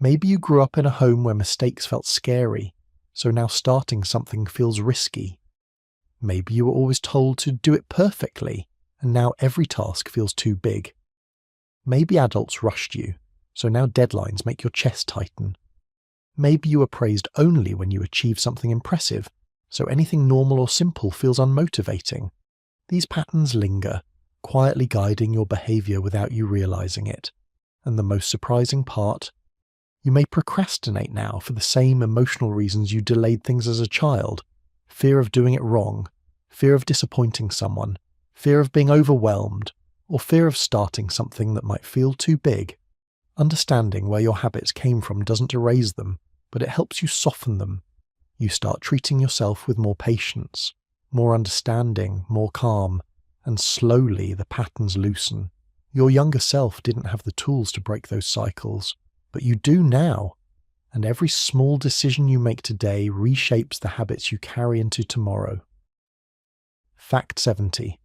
Maybe you grew up in a home where mistakes felt scary, so now starting something feels risky. Maybe you were always told to do it perfectly, and now every task feels too big. Maybe adults rushed you, so now deadlines make your chest tighten. Maybe you are praised only when you achieve something impressive, so anything normal or simple feels unmotivating. These patterns linger, quietly guiding your behavior without you realizing it. And the most surprising part, you may procrastinate now for the same emotional reasons you delayed things as a child. Fear of doing it wrong, fear of disappointing someone, fear of being overwhelmed, or fear of starting something that might feel too big. Understanding where your habits came from doesn't erase them, but it helps you soften them. You start treating yourself with more patience, more understanding, more calm, and slowly the patterns loosen. Your younger self didn't have the tools to break those cycles, but you do now. And every small decision you make today reshapes the habits you carry into tomorrow. Fact 70.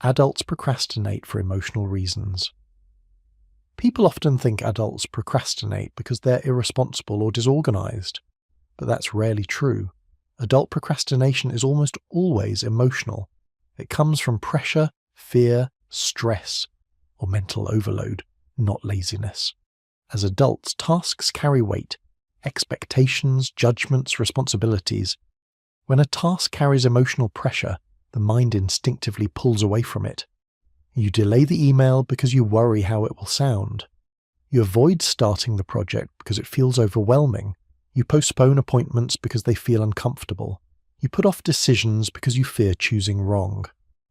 Adults procrastinate for emotional reasons. People often think adults procrastinate because they're irresponsible or disorganized, but that's rarely true. Adult procrastination is almost always emotional. It comes from pressure, fear, stress, or mental overload, not laziness. As adults, tasks carry weight, expectations, judgments, responsibilities. When a task carries emotional pressure, the mind instinctively pulls away from it. You delay the email because you worry how it will sound. You avoid starting the project because it feels overwhelming. You postpone appointments because they feel uncomfortable. You put off decisions because you fear choosing wrong.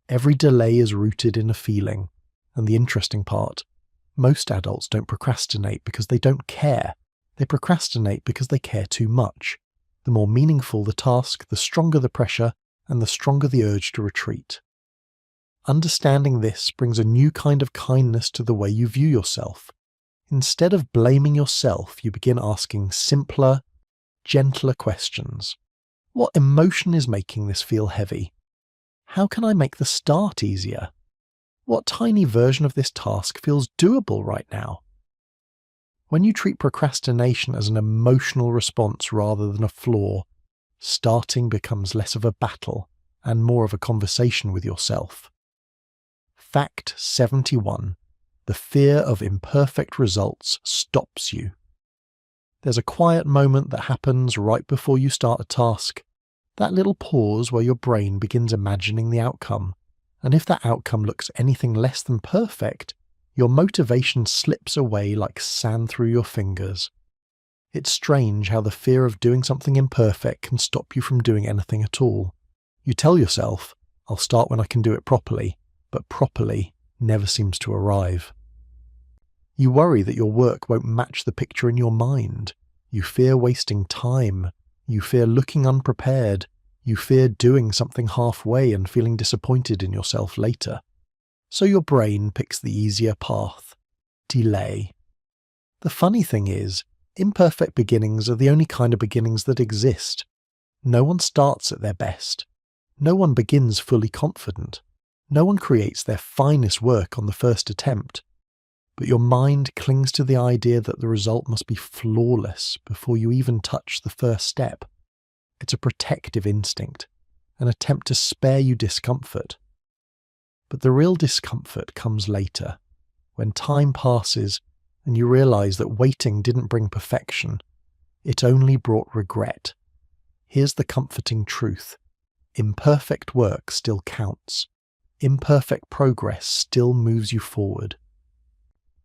Every delay is rooted in a feeling. And the interesting part, most adults don't procrastinate because they don't care. They procrastinate because they care too much. The more meaningful the task, the stronger the pressure, and the stronger the urge to retreat. Understanding this brings a new kind of kindness to the way you view yourself. Instead of blaming yourself, you begin asking simpler, gentler questions. What emotion is making this feel heavy? How can I make the start easier? What tiny version of this task feels doable right now? When you treat procrastination as an emotional response rather than a flaw, starting becomes less of a battle and more of a conversation with yourself. Fact 71. The fear of imperfect results stops you. There's a quiet moment that happens right before you start a task. That little pause where your brain begins imagining the outcome. And if that outcome looks anything less than perfect, your motivation slips away like sand through your fingers. It's strange how the fear of doing something imperfect can stop you from doing anything at all. You tell yourself, I'll start when I can do it properly, but properly never seems to arrive. You worry that your work won't match the picture in your mind. You fear wasting time. You fear looking unprepared. You fear doing something halfway and feeling disappointed in yourself later. So your brain picks the easier path. Delay. The funny thing is, imperfect beginnings are the only kind of beginnings that exist. No one starts at their best. No one begins fully confident. No one creates their finest work on the first attempt. But your mind clings to the idea that the result must be flawless before you even touch the first step. It's a protective instinct, an attempt to spare you discomfort. But the real discomfort comes later, when time passes and you realize that waiting didn't bring perfection. It only brought regret. Here's the comforting truth. Imperfect work still counts. Imperfect progress still moves you forward.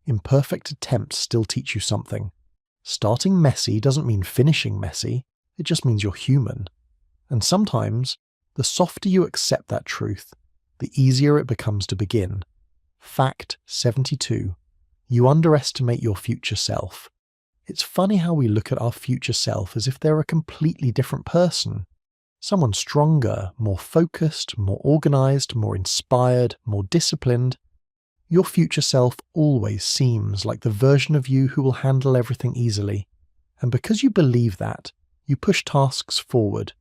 Imperfect attempts still teach you something. Starting messy doesn't mean finishing messy, it just means you're human. And sometimes, the softer you accept that truth, the easier it becomes to begin. Fact 72. You underestimate your future self. It's funny how we look at our future self as if they're a completely different person. Someone stronger, more focused, more organized, more inspired, more disciplined. Your future self always seems like the version of you who will handle everything easily. And because you believe that, you push tasks forward.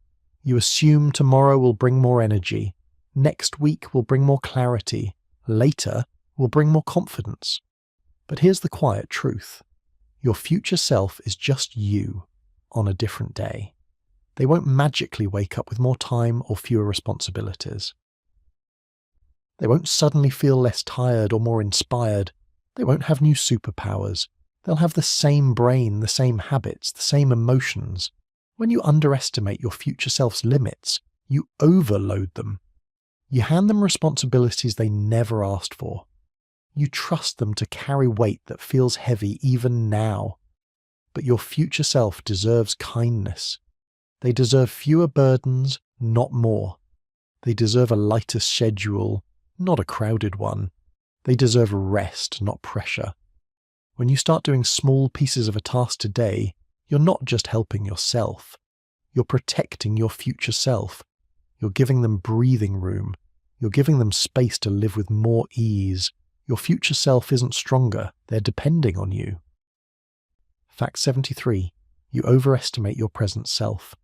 You assume tomorrow will bring more energy. Next week will bring more clarity. Later will bring more confidence. But here's the quiet truth. Your future self is just you on a different day. They won't magically wake up with more time or fewer responsibilities. They won't suddenly feel less tired or more inspired. They won't have new superpowers. They'll have the same brain, the same habits, the same emotions. When you underestimate your future self's limits, you overload them. You hand them responsibilities they never asked for. You trust them to carry weight that feels heavy even now. But your future self deserves kindness. They deserve fewer burdens, not more. They deserve a lighter schedule, not a crowded one. They deserve rest, not pressure. When you start doing small pieces of a task today, you're not just helping yourself. You're protecting your future self. You're giving them breathing room. You're giving them space to live with more ease. Your future self isn't stronger. They're depending on you. Fact 73. You overestimate your present self.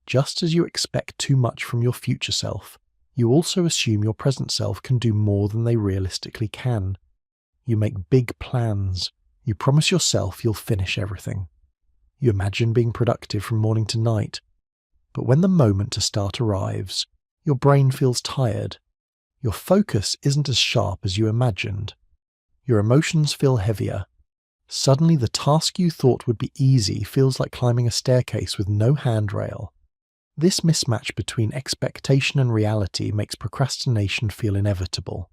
Just as you expect too much from your future self, you also assume your present self can do more than they realistically can. You make big plans. You promise yourself you'll finish everything. You imagine being productive from morning to night. But when the moment to start arrives, your brain feels tired. Your focus isn't as sharp as you imagined. Your emotions feel heavier. Suddenly the task you thought would be easy feels like climbing a staircase with no handrail. This mismatch between expectation and reality makes procrastination feel inevitable.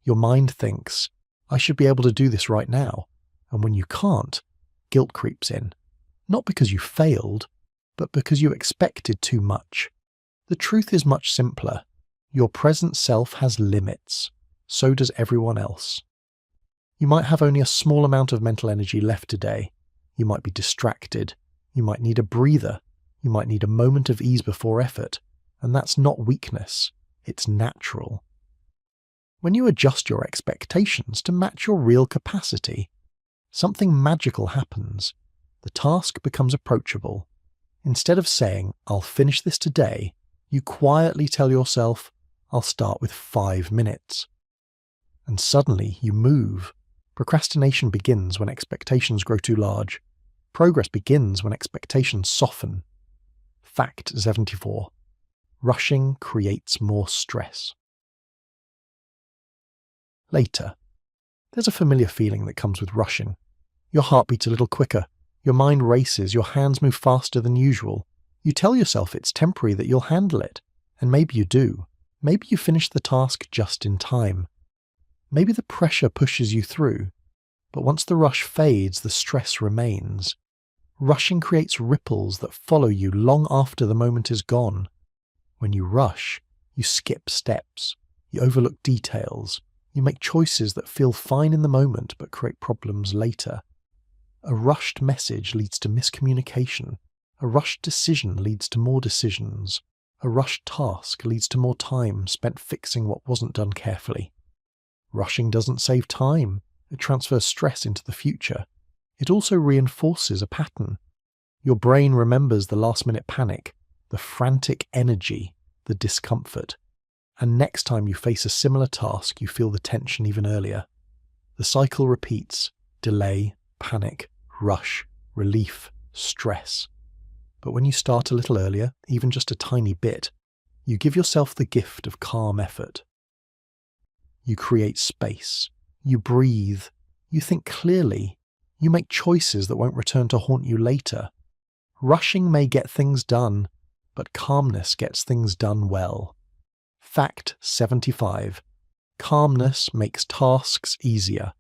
Your mind thinks, I should be able to do this right now, and when you can't, guilt creeps in. Not because you failed, but because you expected too much. The truth is much simpler. Your present self has limits. So does everyone else. You might have only a small amount of mental energy left today. You might be distracted. You might need a breather. You might need a moment of ease before effort. And that's not weakness. It's natural. When you adjust your expectations to match your real capacity, something magical happens. The task becomes approachable. Instead of saying, I'll finish this today, you quietly tell yourself, I'll start with 5 minutes. And suddenly you move. Procrastination begins when expectations grow too large. Progress begins when expectations soften. Fact 74. Rushing creates more stress. Later. There's a familiar feeling that comes with rushing. Your heart beats a little quicker. Your mind races. Your hands move faster than usual. You tell yourself it's temporary, that you'll handle it. And maybe you do. Maybe you finish the task just in time. Maybe the pressure pushes you through. But once the rush fades, the stress remains. Rushing creates ripples that follow you long after the moment is gone. When you rush, you skip steps. You overlook details. You make choices that feel fine in the moment but create problems later. A rushed message leads to miscommunication. A rushed decision leads to more decisions. A rushed task leads to more time spent fixing what wasn't done carefully. Rushing doesn't save time. It transfers stress into the future. It also reinforces a pattern. Your brain remembers the last-minute panic, the frantic energy, the discomfort. And next time you face a similar task, you feel the tension even earlier. The cycle repeats: delay, panic, rush, relief, stress. But when you start a little earlier, even just a tiny bit, you give yourself the gift of calm effort. You create space. You breathe. You think clearly. You make choices that won't return to haunt you later. Rushing may get things done, but calmness gets things done well. Fact 75. Calmness makes tasks easier.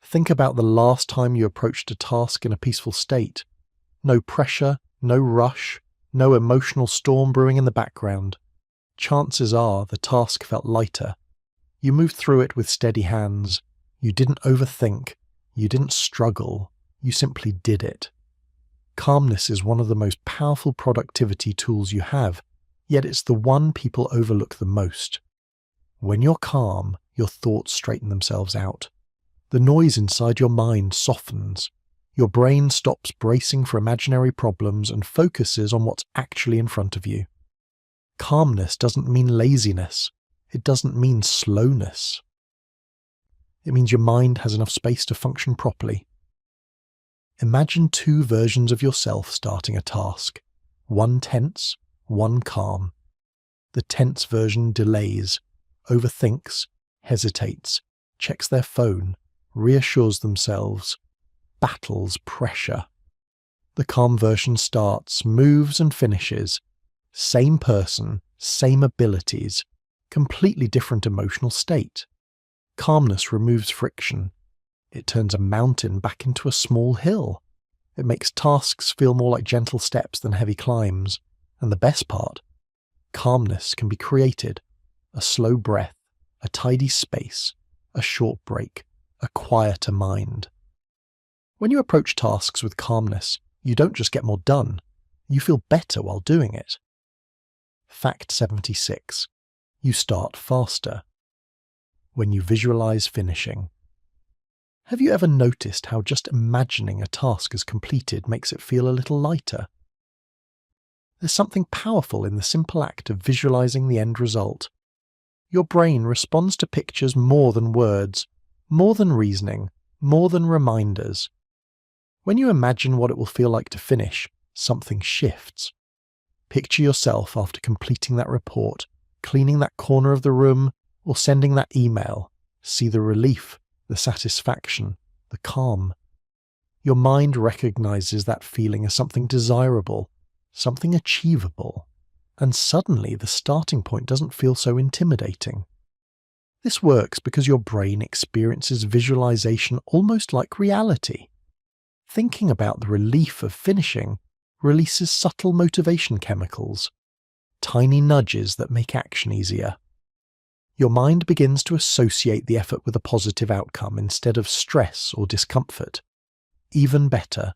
Think about the last time you approached a task in a peaceful state. No pressure, no rush, no emotional storm brewing in the background. Chances are the task felt lighter. You moved through it with steady hands. You didn't overthink. You didn't struggle. You simply did it. Calmness is one of the most powerful productivity tools you have, yet it's the one people overlook the most. When you're calm, your thoughts straighten themselves out. The noise inside your mind softens. Your brain stops bracing for imaginary problems and focuses on what's actually in front of you. Calmness doesn't mean laziness. It doesn't mean slowness. It means your mind has enough space to function properly. Imagine 2 versions of yourself starting a task. One tense, one calm. The tense version delays, overthinks, hesitates, checks their phone, reassures themselves. battles pressure. The calm version starts, moves and finishes. Same person, same abilities, completely different emotional state. Calmness removes friction. It turns a mountain back into a small hill. It makes tasks feel more like gentle steps than heavy climbs. And the best part, calmness can be created. A slow breath, a tidy space, a short break, a quieter mind. When you approach tasks with calmness, you don't just get more done, you feel better while doing it. Fact 76. You start faster. When you visualize finishing. Have you ever noticed how just imagining a task as completed makes it feel a little lighter? There's something powerful in the simple act of visualizing the end result. Your brain responds to pictures more than words, more than reasoning, more than reminders. When you imagine what it will feel like to finish, something shifts. Picture yourself after completing that report, cleaning that corner of the room, or sending that email. See the relief, the satisfaction, the calm. Your mind recognizes that feeling as something desirable, something achievable, and suddenly the starting point doesn't feel so intimidating. This works because your brain experiences visualization almost like reality. Thinking about the relief of finishing releases subtle motivation chemicals, tiny nudges that make action easier. Your mind begins to associate the effort with a positive outcome instead of stress or discomfort. Even better,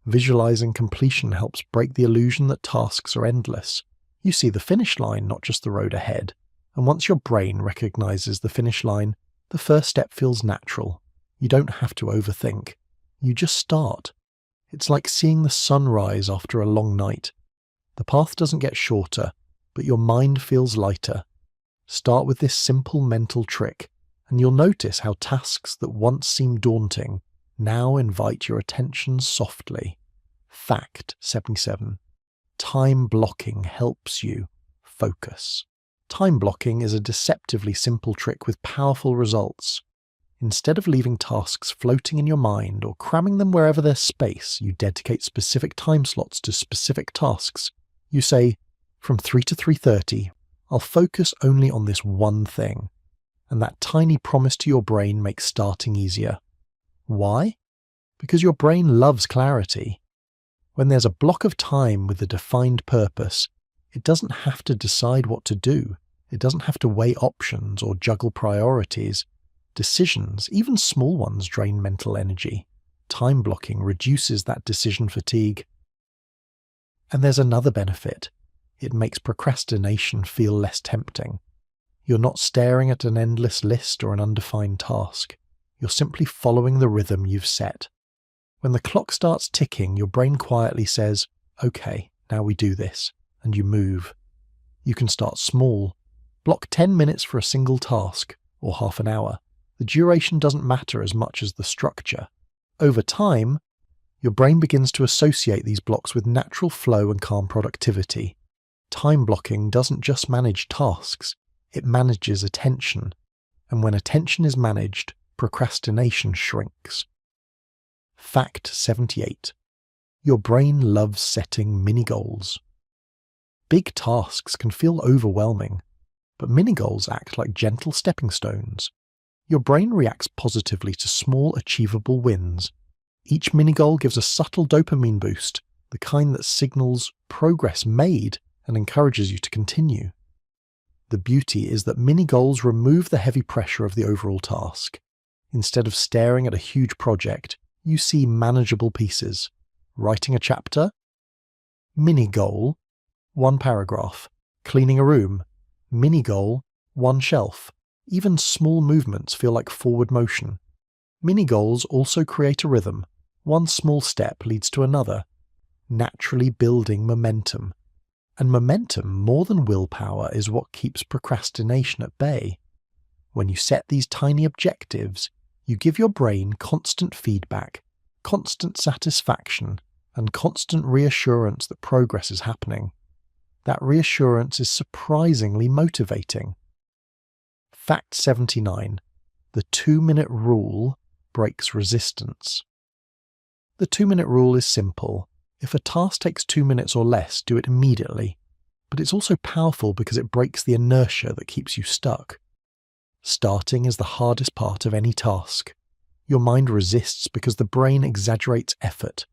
visualizing completion helps break the illusion that tasks are endless. You see the finish line, not just the road ahead. And once your brain recognizes the finish line, the first step feels natural. You don't have to overthink. You just start. It's like seeing the sun rise after a long night. The path doesn't get shorter, but your mind feels lighter. Start with this simple mental trick, and you'll notice how tasks that once seemed daunting now invite your attention softly. Fact 77. Time blocking helps you focus. Time blocking is a deceptively simple trick with powerful results. Instead of leaving tasks floating in your mind or cramming them wherever there's space, you dedicate specific time slots to specific tasks. You say, from 3 to 3:30, I'll focus only on this one thing. And that tiny promise to your brain makes starting easier. Why? Because your brain loves clarity. When there's a block of time with a defined purpose, it doesn't have to decide what to do. It doesn't have to weigh options or juggle priorities. Decisions, even small ones, drain mental energy. Time blocking reduces that decision fatigue. And there's another benefit. It makes procrastination feel less tempting. You're not staring at an endless list or an undefined task. You're simply following the rhythm you've set. When the clock starts ticking, your brain quietly says, okay, now we do this, and you move. You can start small. Block 10 minutes for a single task, or half an hour. The duration doesn't matter as much as the structure. Over time, your brain begins to associate these blocks with natural flow and calm productivity. Time blocking doesn't just manage tasks, it manages attention. And when attention is managed, procrastination shrinks. Fact 78. Your brain loves setting mini-goals. Big tasks can feel overwhelming, but mini-goals act like gentle stepping stones. Your brain reacts positively to small, achievable wins. Each mini-goal gives a subtle dopamine boost, the kind that signals progress made and encourages you to continue. The beauty is that mini-goals remove the heavy pressure of the overall task. Instead of staring at a huge project, you see manageable pieces. Writing a chapter? Mini-goal, 1 paragraph. Cleaning a room? Mini-goal, 1 shelf. Even small movements feel like forward motion. Mini-goals also create a rhythm. One small step leads to another, naturally building momentum. And momentum, more than willpower, is what keeps procrastination at bay. When you set these tiny objectives, you give your brain constant feedback, constant satisfaction, and constant reassurance that progress is happening. That reassurance is surprisingly motivating. Fact 79. The 2-minute rule breaks resistance. The 2-minute rule is simple. If a task takes 2 minutes or less, do it immediately. But it's also powerful because it breaks the inertia that keeps you stuck. Starting is the hardest part of any task. Your mind resists because the brain exaggerates effort.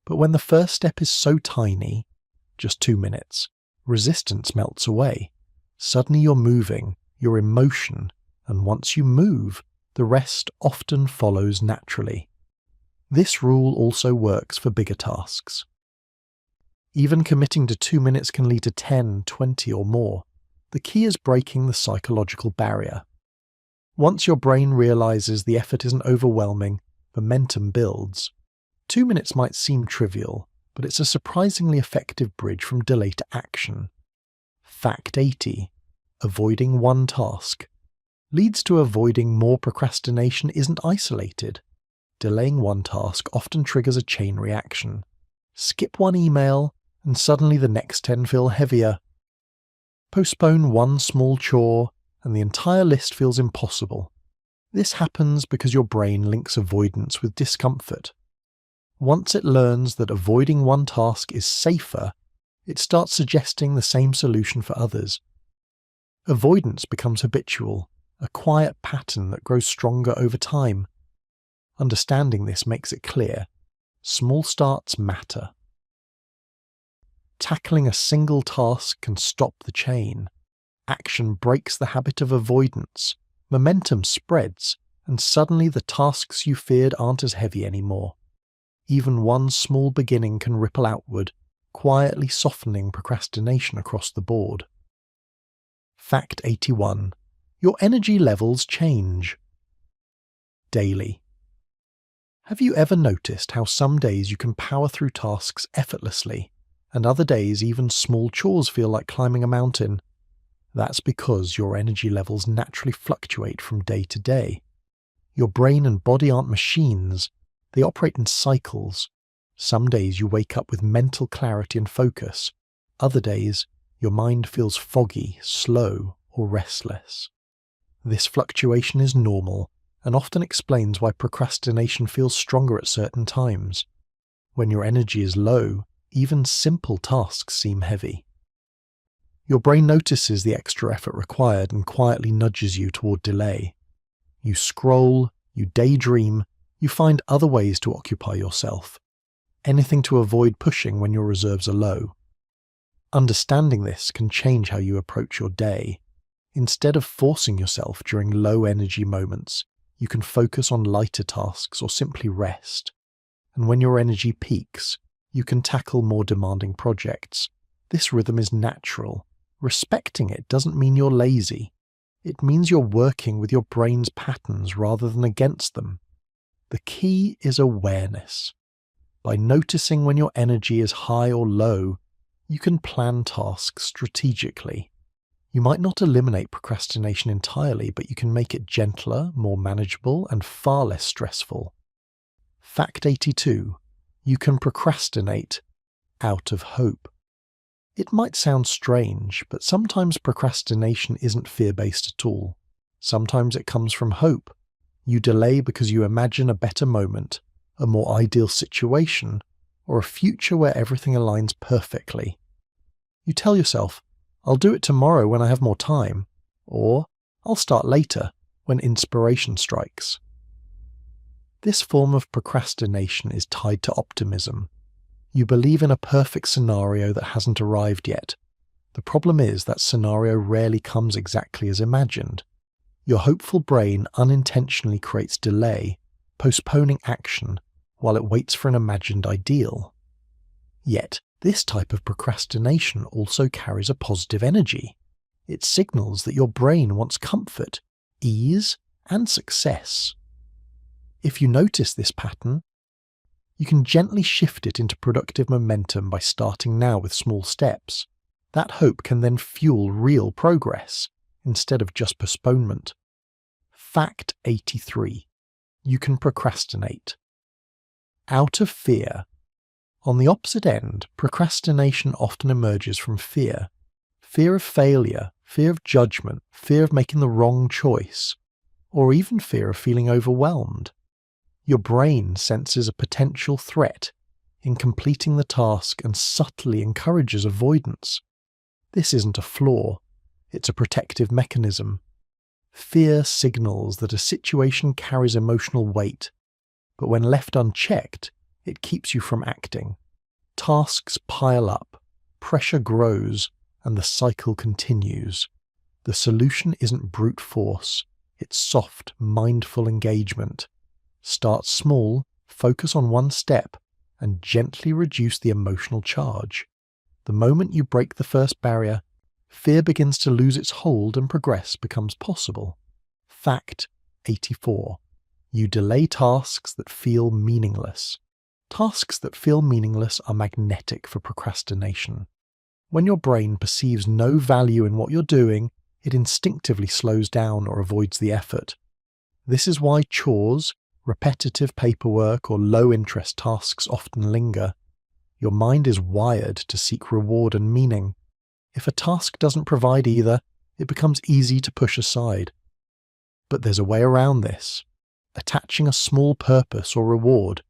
But when the first step is so tiny, just 2 minutes, resistance melts away. Suddenly you're moving, you're in motion, and once you move, the rest often follows naturally. This rule also works for bigger tasks. Even committing to 2 minutes can lead to 10, 20 or more. The key is breaking the psychological barrier. Once your brain realizes the effort isn't overwhelming, momentum builds. 2 minutes might seem trivial, but it's a surprisingly effective bridge from delay to action. Fact 80. Avoiding one task leads to avoiding more. Procrastination isn't isolated. Delaying one task often triggers a chain reaction. Skip one email, and suddenly the next 10 feel heavier. Postpone one small chore, and the entire list feels impossible. This happens because your brain links avoidance with discomfort. Once it learns that avoiding one task is safer, it starts suggesting the same solution for others. Avoidance becomes habitual, a quiet pattern that grows stronger over time. Understanding this makes it clear. Small starts matter. Tackling a single task can stop the chain. Action breaks the habit of avoidance. Momentum spreads, and suddenly the tasks you feared aren't as heavy anymore. Even one small beginning can ripple outward, quietly softening procrastination across the board. Fact 81. Your energy levels change. Daily. Have you ever noticed how some days you can power through tasks effortlessly, and other days even small chores feel like climbing a mountain? That's because your energy levels naturally fluctuate from day to day. Your brain and body aren't machines. They operate in cycles. Some days you wake up with mental clarity and focus. Other days, your mind feels foggy, slow, or restless. This fluctuation is normal and often explains why procrastination feels stronger at certain times. When your energy is low, even simple tasks seem heavy. Your brain notices the extra effort required and quietly nudges you toward delay. You scroll, you daydream, you find other ways to occupy yourself. Anything to avoid pushing when your reserves are low. Understanding this can change how you approach your day. Instead of forcing yourself during low energy moments, you can focus on lighter tasks or simply rest. And when your energy peaks, you can tackle more demanding projects. This rhythm is natural. Respecting it doesn't mean you're lazy. It means you're working with your brain's patterns rather than against them. The key is awareness. By noticing when your energy is high or low, you can plan tasks strategically. You might not eliminate procrastination entirely, but you can make it gentler, more manageable, and far less stressful. Fact 82. You can procrastinate out of hope. It might sound strange, but sometimes procrastination isn't fear-based at all. Sometimes it comes from hope. You delay because you imagine a better moment, a more ideal situation, or a future where everything aligns perfectly. You tell yourself, I'll do it tomorrow when I have more time, or I'll start later when inspiration strikes. This form of procrastination is tied to optimism. You believe in a perfect scenario that hasn't arrived yet. The problem is that scenario rarely comes exactly as imagined. Your hopeful brain unintentionally creates delay, postponing action while it waits for an imagined ideal. Yet, this type of procrastination also carries a positive energy. It signals that your brain wants comfort, ease, and success. If you notice this pattern, you can gently shift it into productive momentum by starting now with small steps. That hope can then fuel real progress, instead of just postponement. Fact 83. You can procrastinate out of fear. On the opposite end, procrastination often emerges from fear. Fear of failure, fear of judgment, fear of making the wrong choice, or even fear of feeling overwhelmed. Your brain senses a potential threat in completing the task and subtly encourages avoidance. This isn't a flaw, it's a protective mechanism. Fear signals that a situation carries emotional weight, but when left unchecked, it keeps you from acting. Tasks pile up, pressure grows, and the cycle continues. The solution isn't brute force, it's soft, mindful engagement. Start small, focus on one step, and gently reduce the emotional charge. The moment you break the first barrier, fear begins to lose its hold and progress becomes possible. Fact 84. You delay tasks that feel meaningless. Tasks that feel meaningless are magnetic for procrastination. When your brain perceives no value in what you're doing, it instinctively slows down or avoids the effort. This is why chores, repetitive paperwork, or low-interest tasks often linger. Your mind is wired to seek reward and meaning. If a task doesn't provide either, it becomes easy to push aside. But there's a way around this. Attaching a small purpose or reward.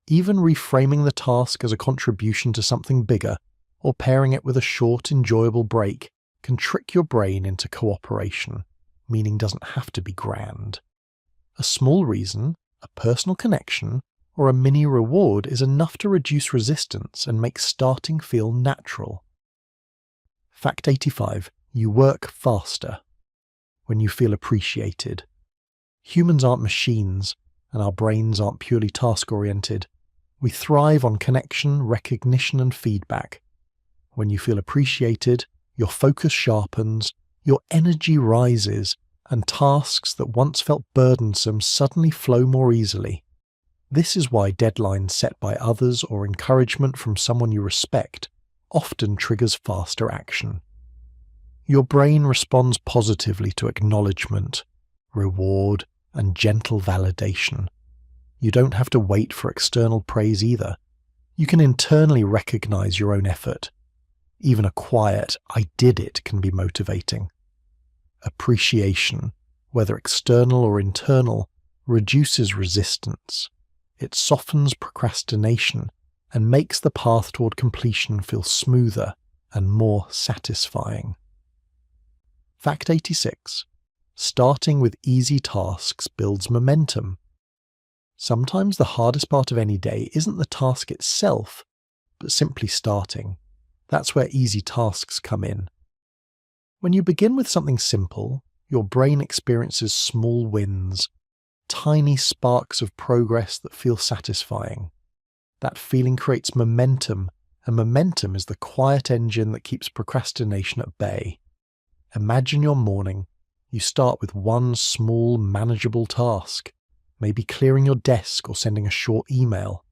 Even reframing the task as a contribution to something bigger, or pairing it with a short, enjoyable break, can trick your brain into cooperation. Meaning doesn't have to be grand. A small reason, a personal connection, or a mini reward is enough to reduce resistance and make starting feel natural. Fact 85. You work faster when you feel appreciated. Humans aren't machines, and our brains aren't purely task-oriented. We thrive on connection, recognition, and feedback. When you feel appreciated, your focus sharpens, your energy rises, and tasks that once felt burdensome suddenly flow more easily. This is why deadlines set by others or encouragement from someone you respect often triggers faster action. Your brain responds positively to acknowledgement, reward, and gentle validation. You don't have to wait for external praise either. You can internally recognize your own effort. Even a quiet, "I did it," can be motivating. Appreciation, whether external or internal, reduces resistance. It softens procrastination and makes the path toward completion feel smoother and more satisfying. Fact 86. Starting with easy tasks builds momentum. Sometimes the hardest part of any day isn't the task itself, but simply starting. That's where easy tasks come in. When you begin with something simple, your brain experiences small wins, tiny sparks of progress that feel satisfying. That feeling creates momentum, and momentum is the quiet engine that keeps procrastination at bay. Imagine your morning. You start with one small, manageable task, maybe clearing your desk or sending a short email.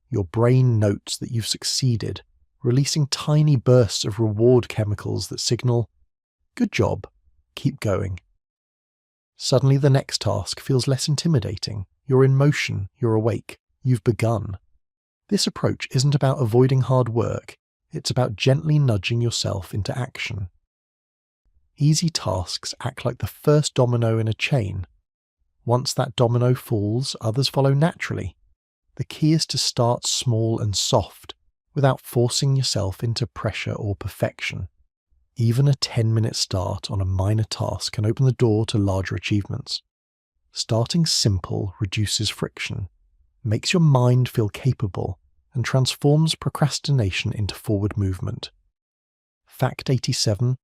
Your brain notes that you've succeeded, releasing tiny bursts of reward chemicals that signal, "Good job, keep going." Suddenly the next task feels less intimidating. You're in motion, you're awake, you've begun. This approach isn't about avoiding hard work, it's about gently nudging yourself into action. Easy tasks act like the first domino in a chain. Once that domino falls, others follow naturally. The key is to start small and soft, without forcing yourself into pressure or perfection. Even a 10-minute start on a minor task can open the door to larger achievements. Starting simple reduces friction, makes your mind feel capable, and transforms procrastination into forward movement. Fact 87.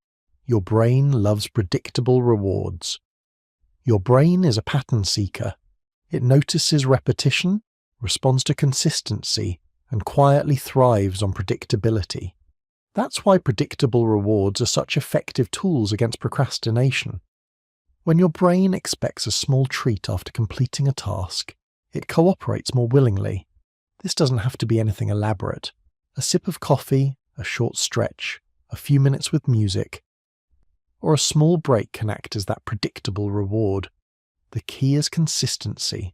Your brain loves predictable rewards. Your brain is a pattern seeker. It notices repetition, responds to consistency, and quietly thrives on predictability. That's why predictable rewards are such effective tools against procrastination. When your brain expects a small treat after completing a task, it cooperates more willingly. This doesn't have to be anything elaborate. A sip of coffee, a short stretch, a few minutes with music, or a small break can act as that predictable reward. The key is consistency.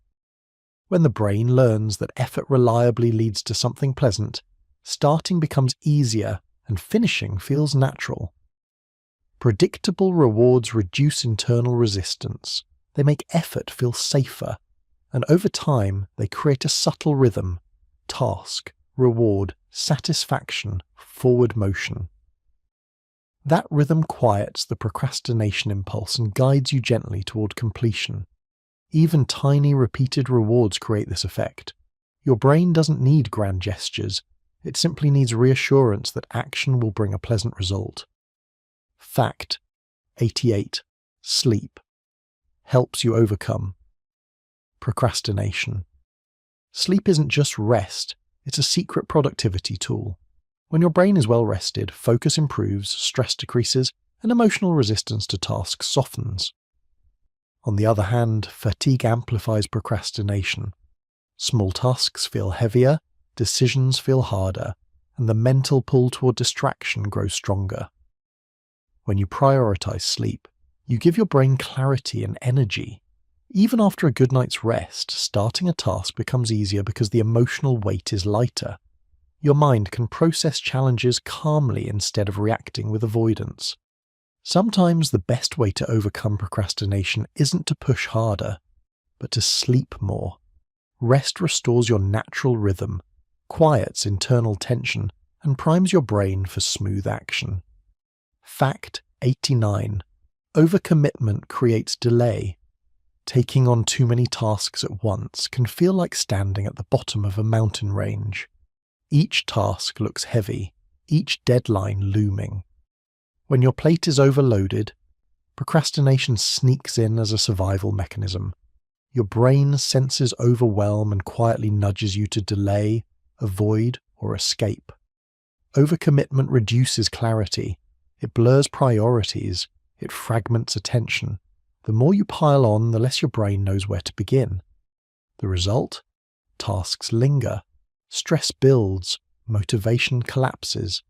When the brain learns that effort reliably leads to something pleasant, starting becomes easier and finishing feels natural. Predictable rewards reduce internal resistance. They make effort feel safer. and over time they create a subtle rhythm: task, reward, satisfaction, forward motion. That rhythm quiets the procrastination impulse and guides you gently toward completion. Even tiny repeated rewards create this effect. Your brain doesn't need grand gestures, it simply needs reassurance that action will bring a pleasant result. Fact 88. Sleep helps you overcome procrastination. Sleep isn't just rest, it's a secret productivity tool. When your brain is well rested, focus improves, stress decreases, and emotional resistance to tasks softens. On the other hand, fatigue amplifies procrastination. Small tasks feel heavier, decisions feel harder, and the mental pull toward distraction grows stronger. When you prioritize sleep, you give your brain clarity and energy. Even after a good night's rest, starting a task becomes easier because the emotional weight is lighter. Your mind can process challenges calmly instead of reacting with avoidance. Sometimes the best way to overcome procrastination isn't to push harder, but to sleep more. Rest restores your natural rhythm, quiets internal tension, and primes your brain for smooth action. Fact 89. Overcommitment creates delay. Taking on too many tasks at once can feel like standing at the bottom of a mountain range. Each task looks heavy, each deadline looming. When your plate is overloaded, procrastination sneaks in as a survival mechanism. Your brain senses overwhelm and quietly nudges you to delay, avoid, or escape. Overcommitment reduces clarity. It blurs priorities. It fragments attention. The more you pile on, the less your brain knows where to begin. The result? Tasks linger. Stress builds. Motivation collapses.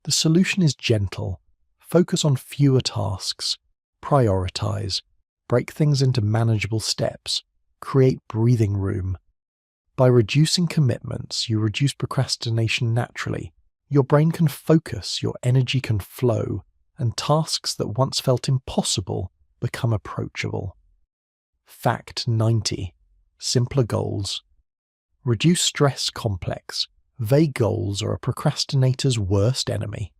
The solution is gentle. Focus on fewer tasks. Prioritize. Break things into manageable steps. Create breathing room. By reducing commitments, you reduce procrastination naturally. Your brain can focus, your energy can flow, and tasks that once felt impossible become approachable. Fact 90. Simpler goals. Reduce stress complex. Vague goals are a procrastinator's worst enemy.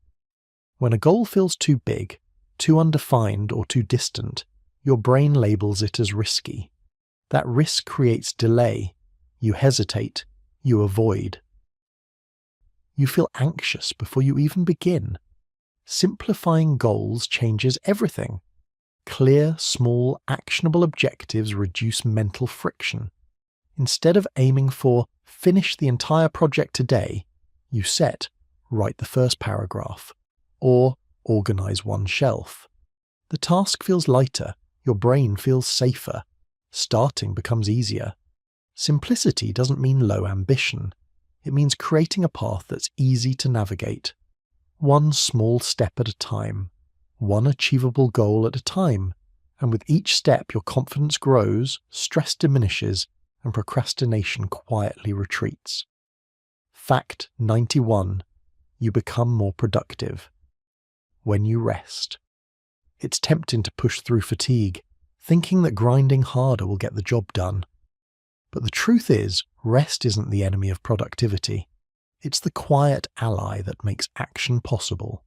When a goal feels too big, too undefined, or too distant, your brain labels it as risky. That risk creates delay. You hesitate. You avoid. You feel anxious before you even begin. Simplifying goals changes everything. Clear, small, actionable objectives reduce mental friction. Instead of aiming for finish the entire project today, you set write the first paragraph or organize one shelf. The task feels lighter, your brain feels safer. Starting becomes easier. Simplicity doesn't mean low ambition. It means creating a path that's easy to navigate. One small step at a time. One achievable goal at a time. And with each step your confidence grows, stress diminishes, and procrastination quietly retreats. Fact 91. You become more productive. When you rest. It's tempting to push through fatigue, thinking that grinding harder will get the job done. But the truth is, rest isn't the enemy of productivity. It's the quiet ally that makes action possible.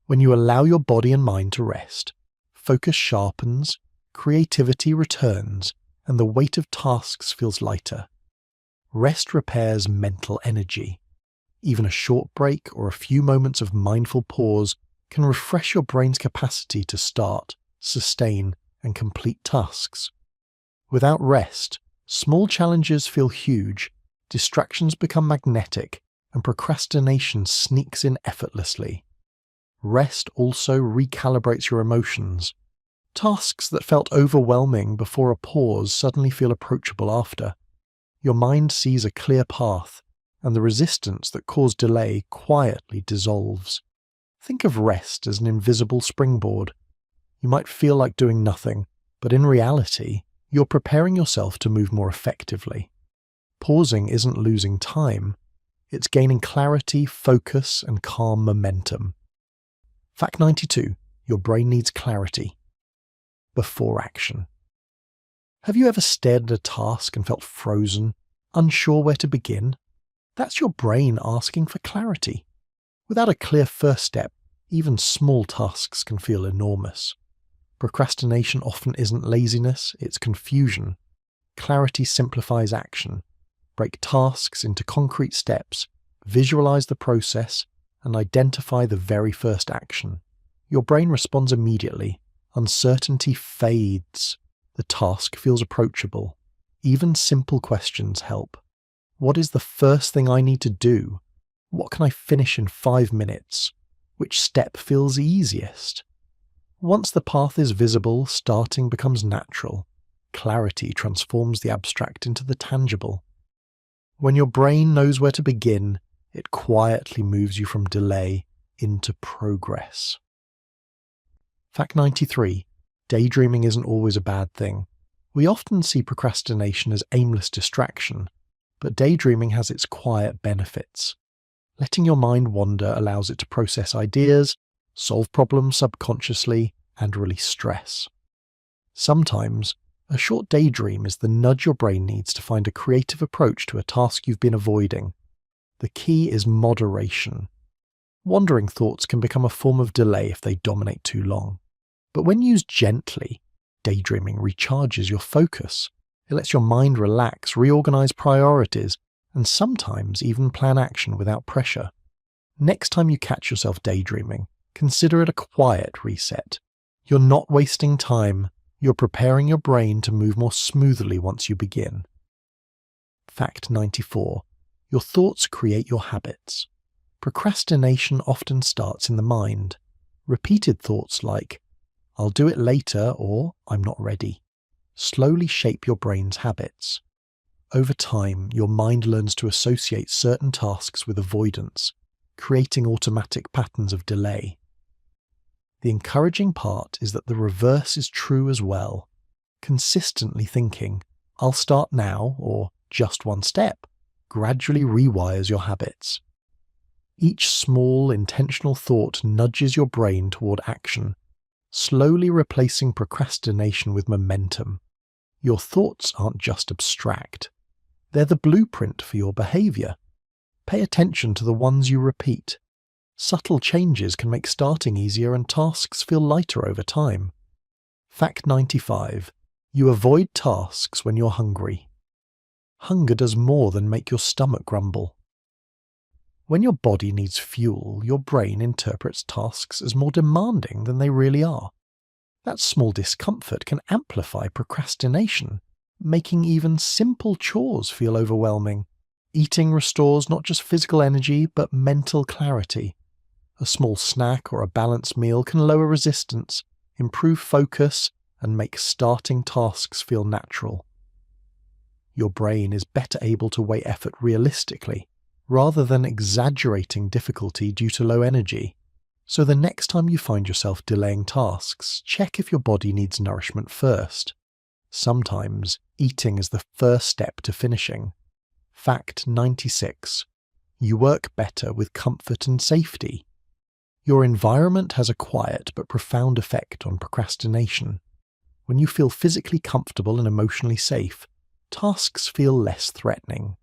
When you allow your body and mind to rest, focus sharpens, creativity returns, and the weight of tasks feels lighter. Rest repairs mental energy. Even a short break or a few moments of mindful pause can refresh your brain's capacity to start, sustain, and complete tasks. Without rest, small challenges feel huge, distractions become magnetic, and procrastination sneaks in effortlessly. Rest also recalibrates your emotions. Tasks that felt overwhelming before a pause suddenly feel approachable after. Your mind sees a clear path, and the resistance that caused delay quietly dissolves. Think of rest as an invisible springboard. You might feel like doing nothing, but in reality, you're preparing yourself to move more effectively. Pausing isn't losing time. It's gaining clarity, focus, and calm momentum. Fact 92. Your brain needs clarity before action. Have you ever stared at a task and felt frozen, unsure where to begin? That's your brain asking for clarity. Without a clear first step, even small tasks can feel enormous. Procrastination often isn't laziness, it's confusion. Clarity simplifies action. Break tasks into concrete steps, visualize the process, and identify the very first action. Your brain responds immediately. Uncertainty fades. The task feels approachable. Even simple questions help. What is the first thing I need to do? What can I finish in 5 minutes? Which step feels easiest? Once the path is visible, starting becomes natural. Clarity transforms the abstract into the tangible. When your brain knows where to begin, it quietly moves you from delay into progress. Fact 93. Daydreaming isn't always a bad thing. We often see procrastination as aimless distraction, but daydreaming has its quiet benefits. Letting your mind wander allows it to process ideas, solve problems subconsciously, and release stress. Sometimes, a short daydream is the nudge your brain needs to find a creative approach to a task you've been avoiding. The key is moderation. Wandering thoughts can become a form of delay if they dominate too long. But when used gently, daydreaming recharges your focus. It lets your mind relax, reorganize priorities, and sometimes even plan action without pressure. Next time you catch yourself daydreaming, consider it a quiet reset. You're not wasting time, you're preparing your brain to move more smoothly once you begin. Fact 94. Your thoughts create your habits. Procrastination often starts in the mind. Repeated thoughts like, I'll do it later or I'm not ready, slowly shape your brain's habits. Over time, your mind learns to associate certain tasks with avoidance, creating automatic patterns of delay. The encouraging part is that the reverse is true as well. Consistently thinking, I'll start now, or just one step, gradually rewires your habits. Each small, intentional thought nudges your brain toward action, slowly replacing procrastination with momentum. Your thoughts aren't just abstract. They're the blueprint for your behavior. Pay attention to the ones you repeat. Subtle changes can make starting easier and tasks feel lighter over time. Fact 95. You avoid tasks when you're hungry. Hunger does more than make your stomach grumble. When your body needs fuel, your brain interprets tasks as more demanding than they really are. That small discomfort can amplify procrastination, making even simple chores feel overwhelming. Eating restores not just physical energy, but mental clarity. A small snack or a balanced meal can lower resistance, improve focus, and make starting tasks feel natural. Your brain is better able to weigh effort realistically, rather than exaggerating difficulty due to low energy. So the next time you find yourself delaying tasks, check if your body needs nourishment first. Sometimes, eating is the first step to finishing. Fact 96. You work better with comfort and safety. Your environment has a quiet but profound effect on procrastination. When you feel physically comfortable and emotionally safe, tasks feel less threatening.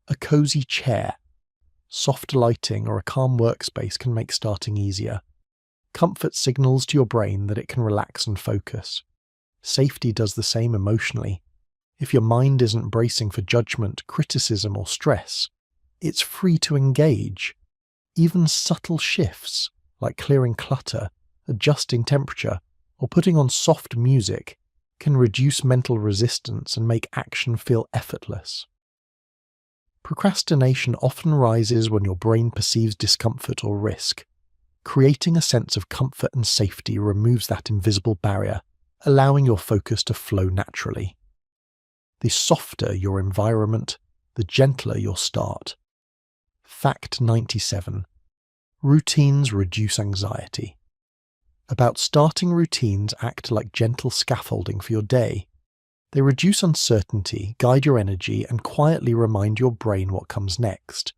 A cozy chair, soft lighting, or a calm workspace can make starting easier. Comfort signals to your brain that it can relax and focus. Safety does the same emotionally. If your mind isn't bracing for judgment, criticism, or stress, it's free to engage. Even subtle shifts, like clearing clutter, adjusting temperature, or putting on soft music, can reduce mental resistance and make action feel effortless. Procrastination often rises when your brain perceives discomfort or risk. Creating a sense of comfort and safety removes that invisible barrier, allowing your focus to flow naturally. The softer your environment, the gentler your start. Fact 97. Routines reduce anxiety. About starting routines act like gentle scaffolding for your day. They reduce uncertainty, guide your energy, and quietly remind your brain what comes next.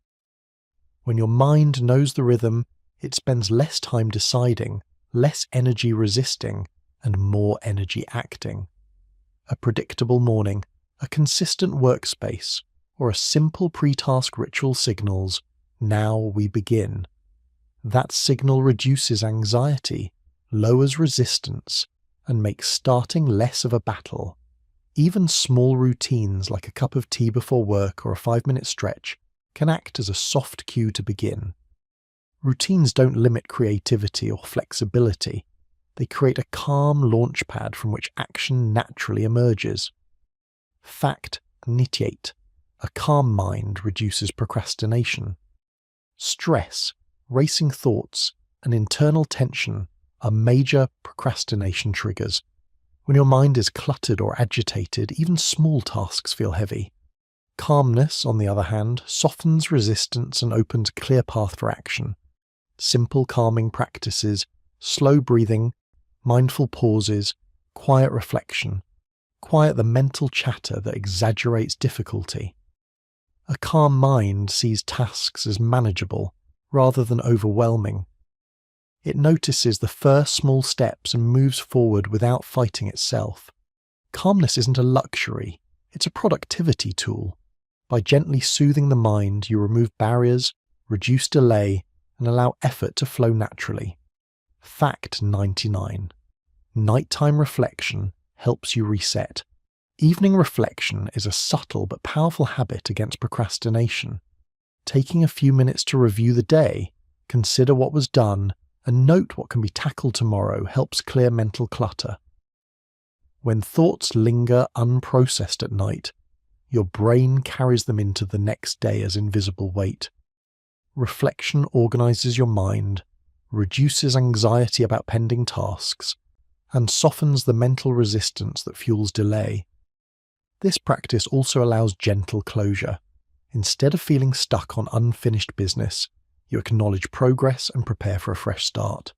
When your mind knows the rhythm, it spends less time deciding, less energy resisting, and more energy acting. a predictable morning, a consistent workspace, or a simple pre-task ritual signals, "Now we begin." That signal reduces anxiety, lowers resistance, and makes starting less of a battle. Even small routines like a cup of tea before work or a 5-minute stretch can act as a soft cue to begin. Routines don't limit creativity or flexibility. They create a calm launchpad from which action naturally emerges. Fact initiate. A calm mind reduces procrastination. Stress, racing thoughts, and internal tension are major procrastination triggers. When your mind is cluttered or agitated, even small tasks feel heavy. Calmness, on the other hand, softens resistance and opens a clear path for action. Simple calming practices, slow breathing, mindful pauses, quiet reflection, quiet the mental chatter that exaggerates difficulty. A calm mind sees tasks as manageable rather than overwhelming. It notices the first small steps and moves forward without fighting itself. Calmness isn't a luxury, it's a productivity tool. By gently soothing the mind, you remove barriers, reduce delay, and allow effort to flow naturally. Fact 99. Nighttime reflection helps you reset. Evening reflection is a subtle but powerful habit against procrastination. Taking a few minutes to review the day, consider what was done, and note what can be tackled tomorrow helps clear mental clutter. When thoughts linger unprocessed at night, your brain carries them into the next day as invisible weight. Reflection organizes your mind, reduces anxiety about pending tasks, and softens the mental resistance that fuels delay. This practice also allows gentle closure. Instead of feeling stuck on unfinished business, you acknowledge progress and prepare for a fresh start.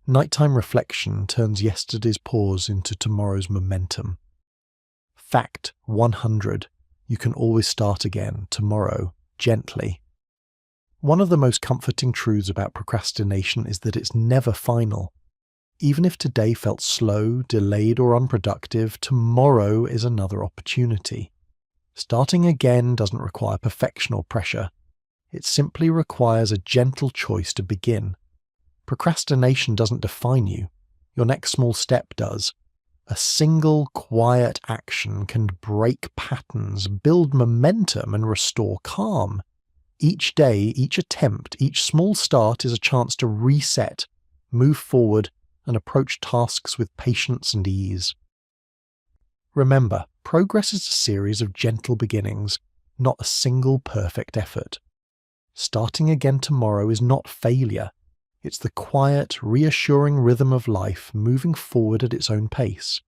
Nighttime reflection turns yesterday's pause into tomorrow's momentum. Fact 100. You can always start again, tomorrow, gently. One of the most comforting truths about procrastination is that it's never final. Even if today felt slow, delayed, or unproductive, tomorrow is another opportunity. Starting again doesn't require perfection or pressure. It simply requires a gentle choice to begin. Procrastination doesn't define you. Your next small step does. A single, quiet action can break patterns, build momentum, and restore calm. Each day, each attempt, each small start is a chance to reset, move forward, and approach tasks with patience and ease. Remember, progress is a series of gentle beginnings, not a single perfect effort. Starting again tomorrow is not failure. It's the quiet, reassuring rhythm of life moving forward at its own pace.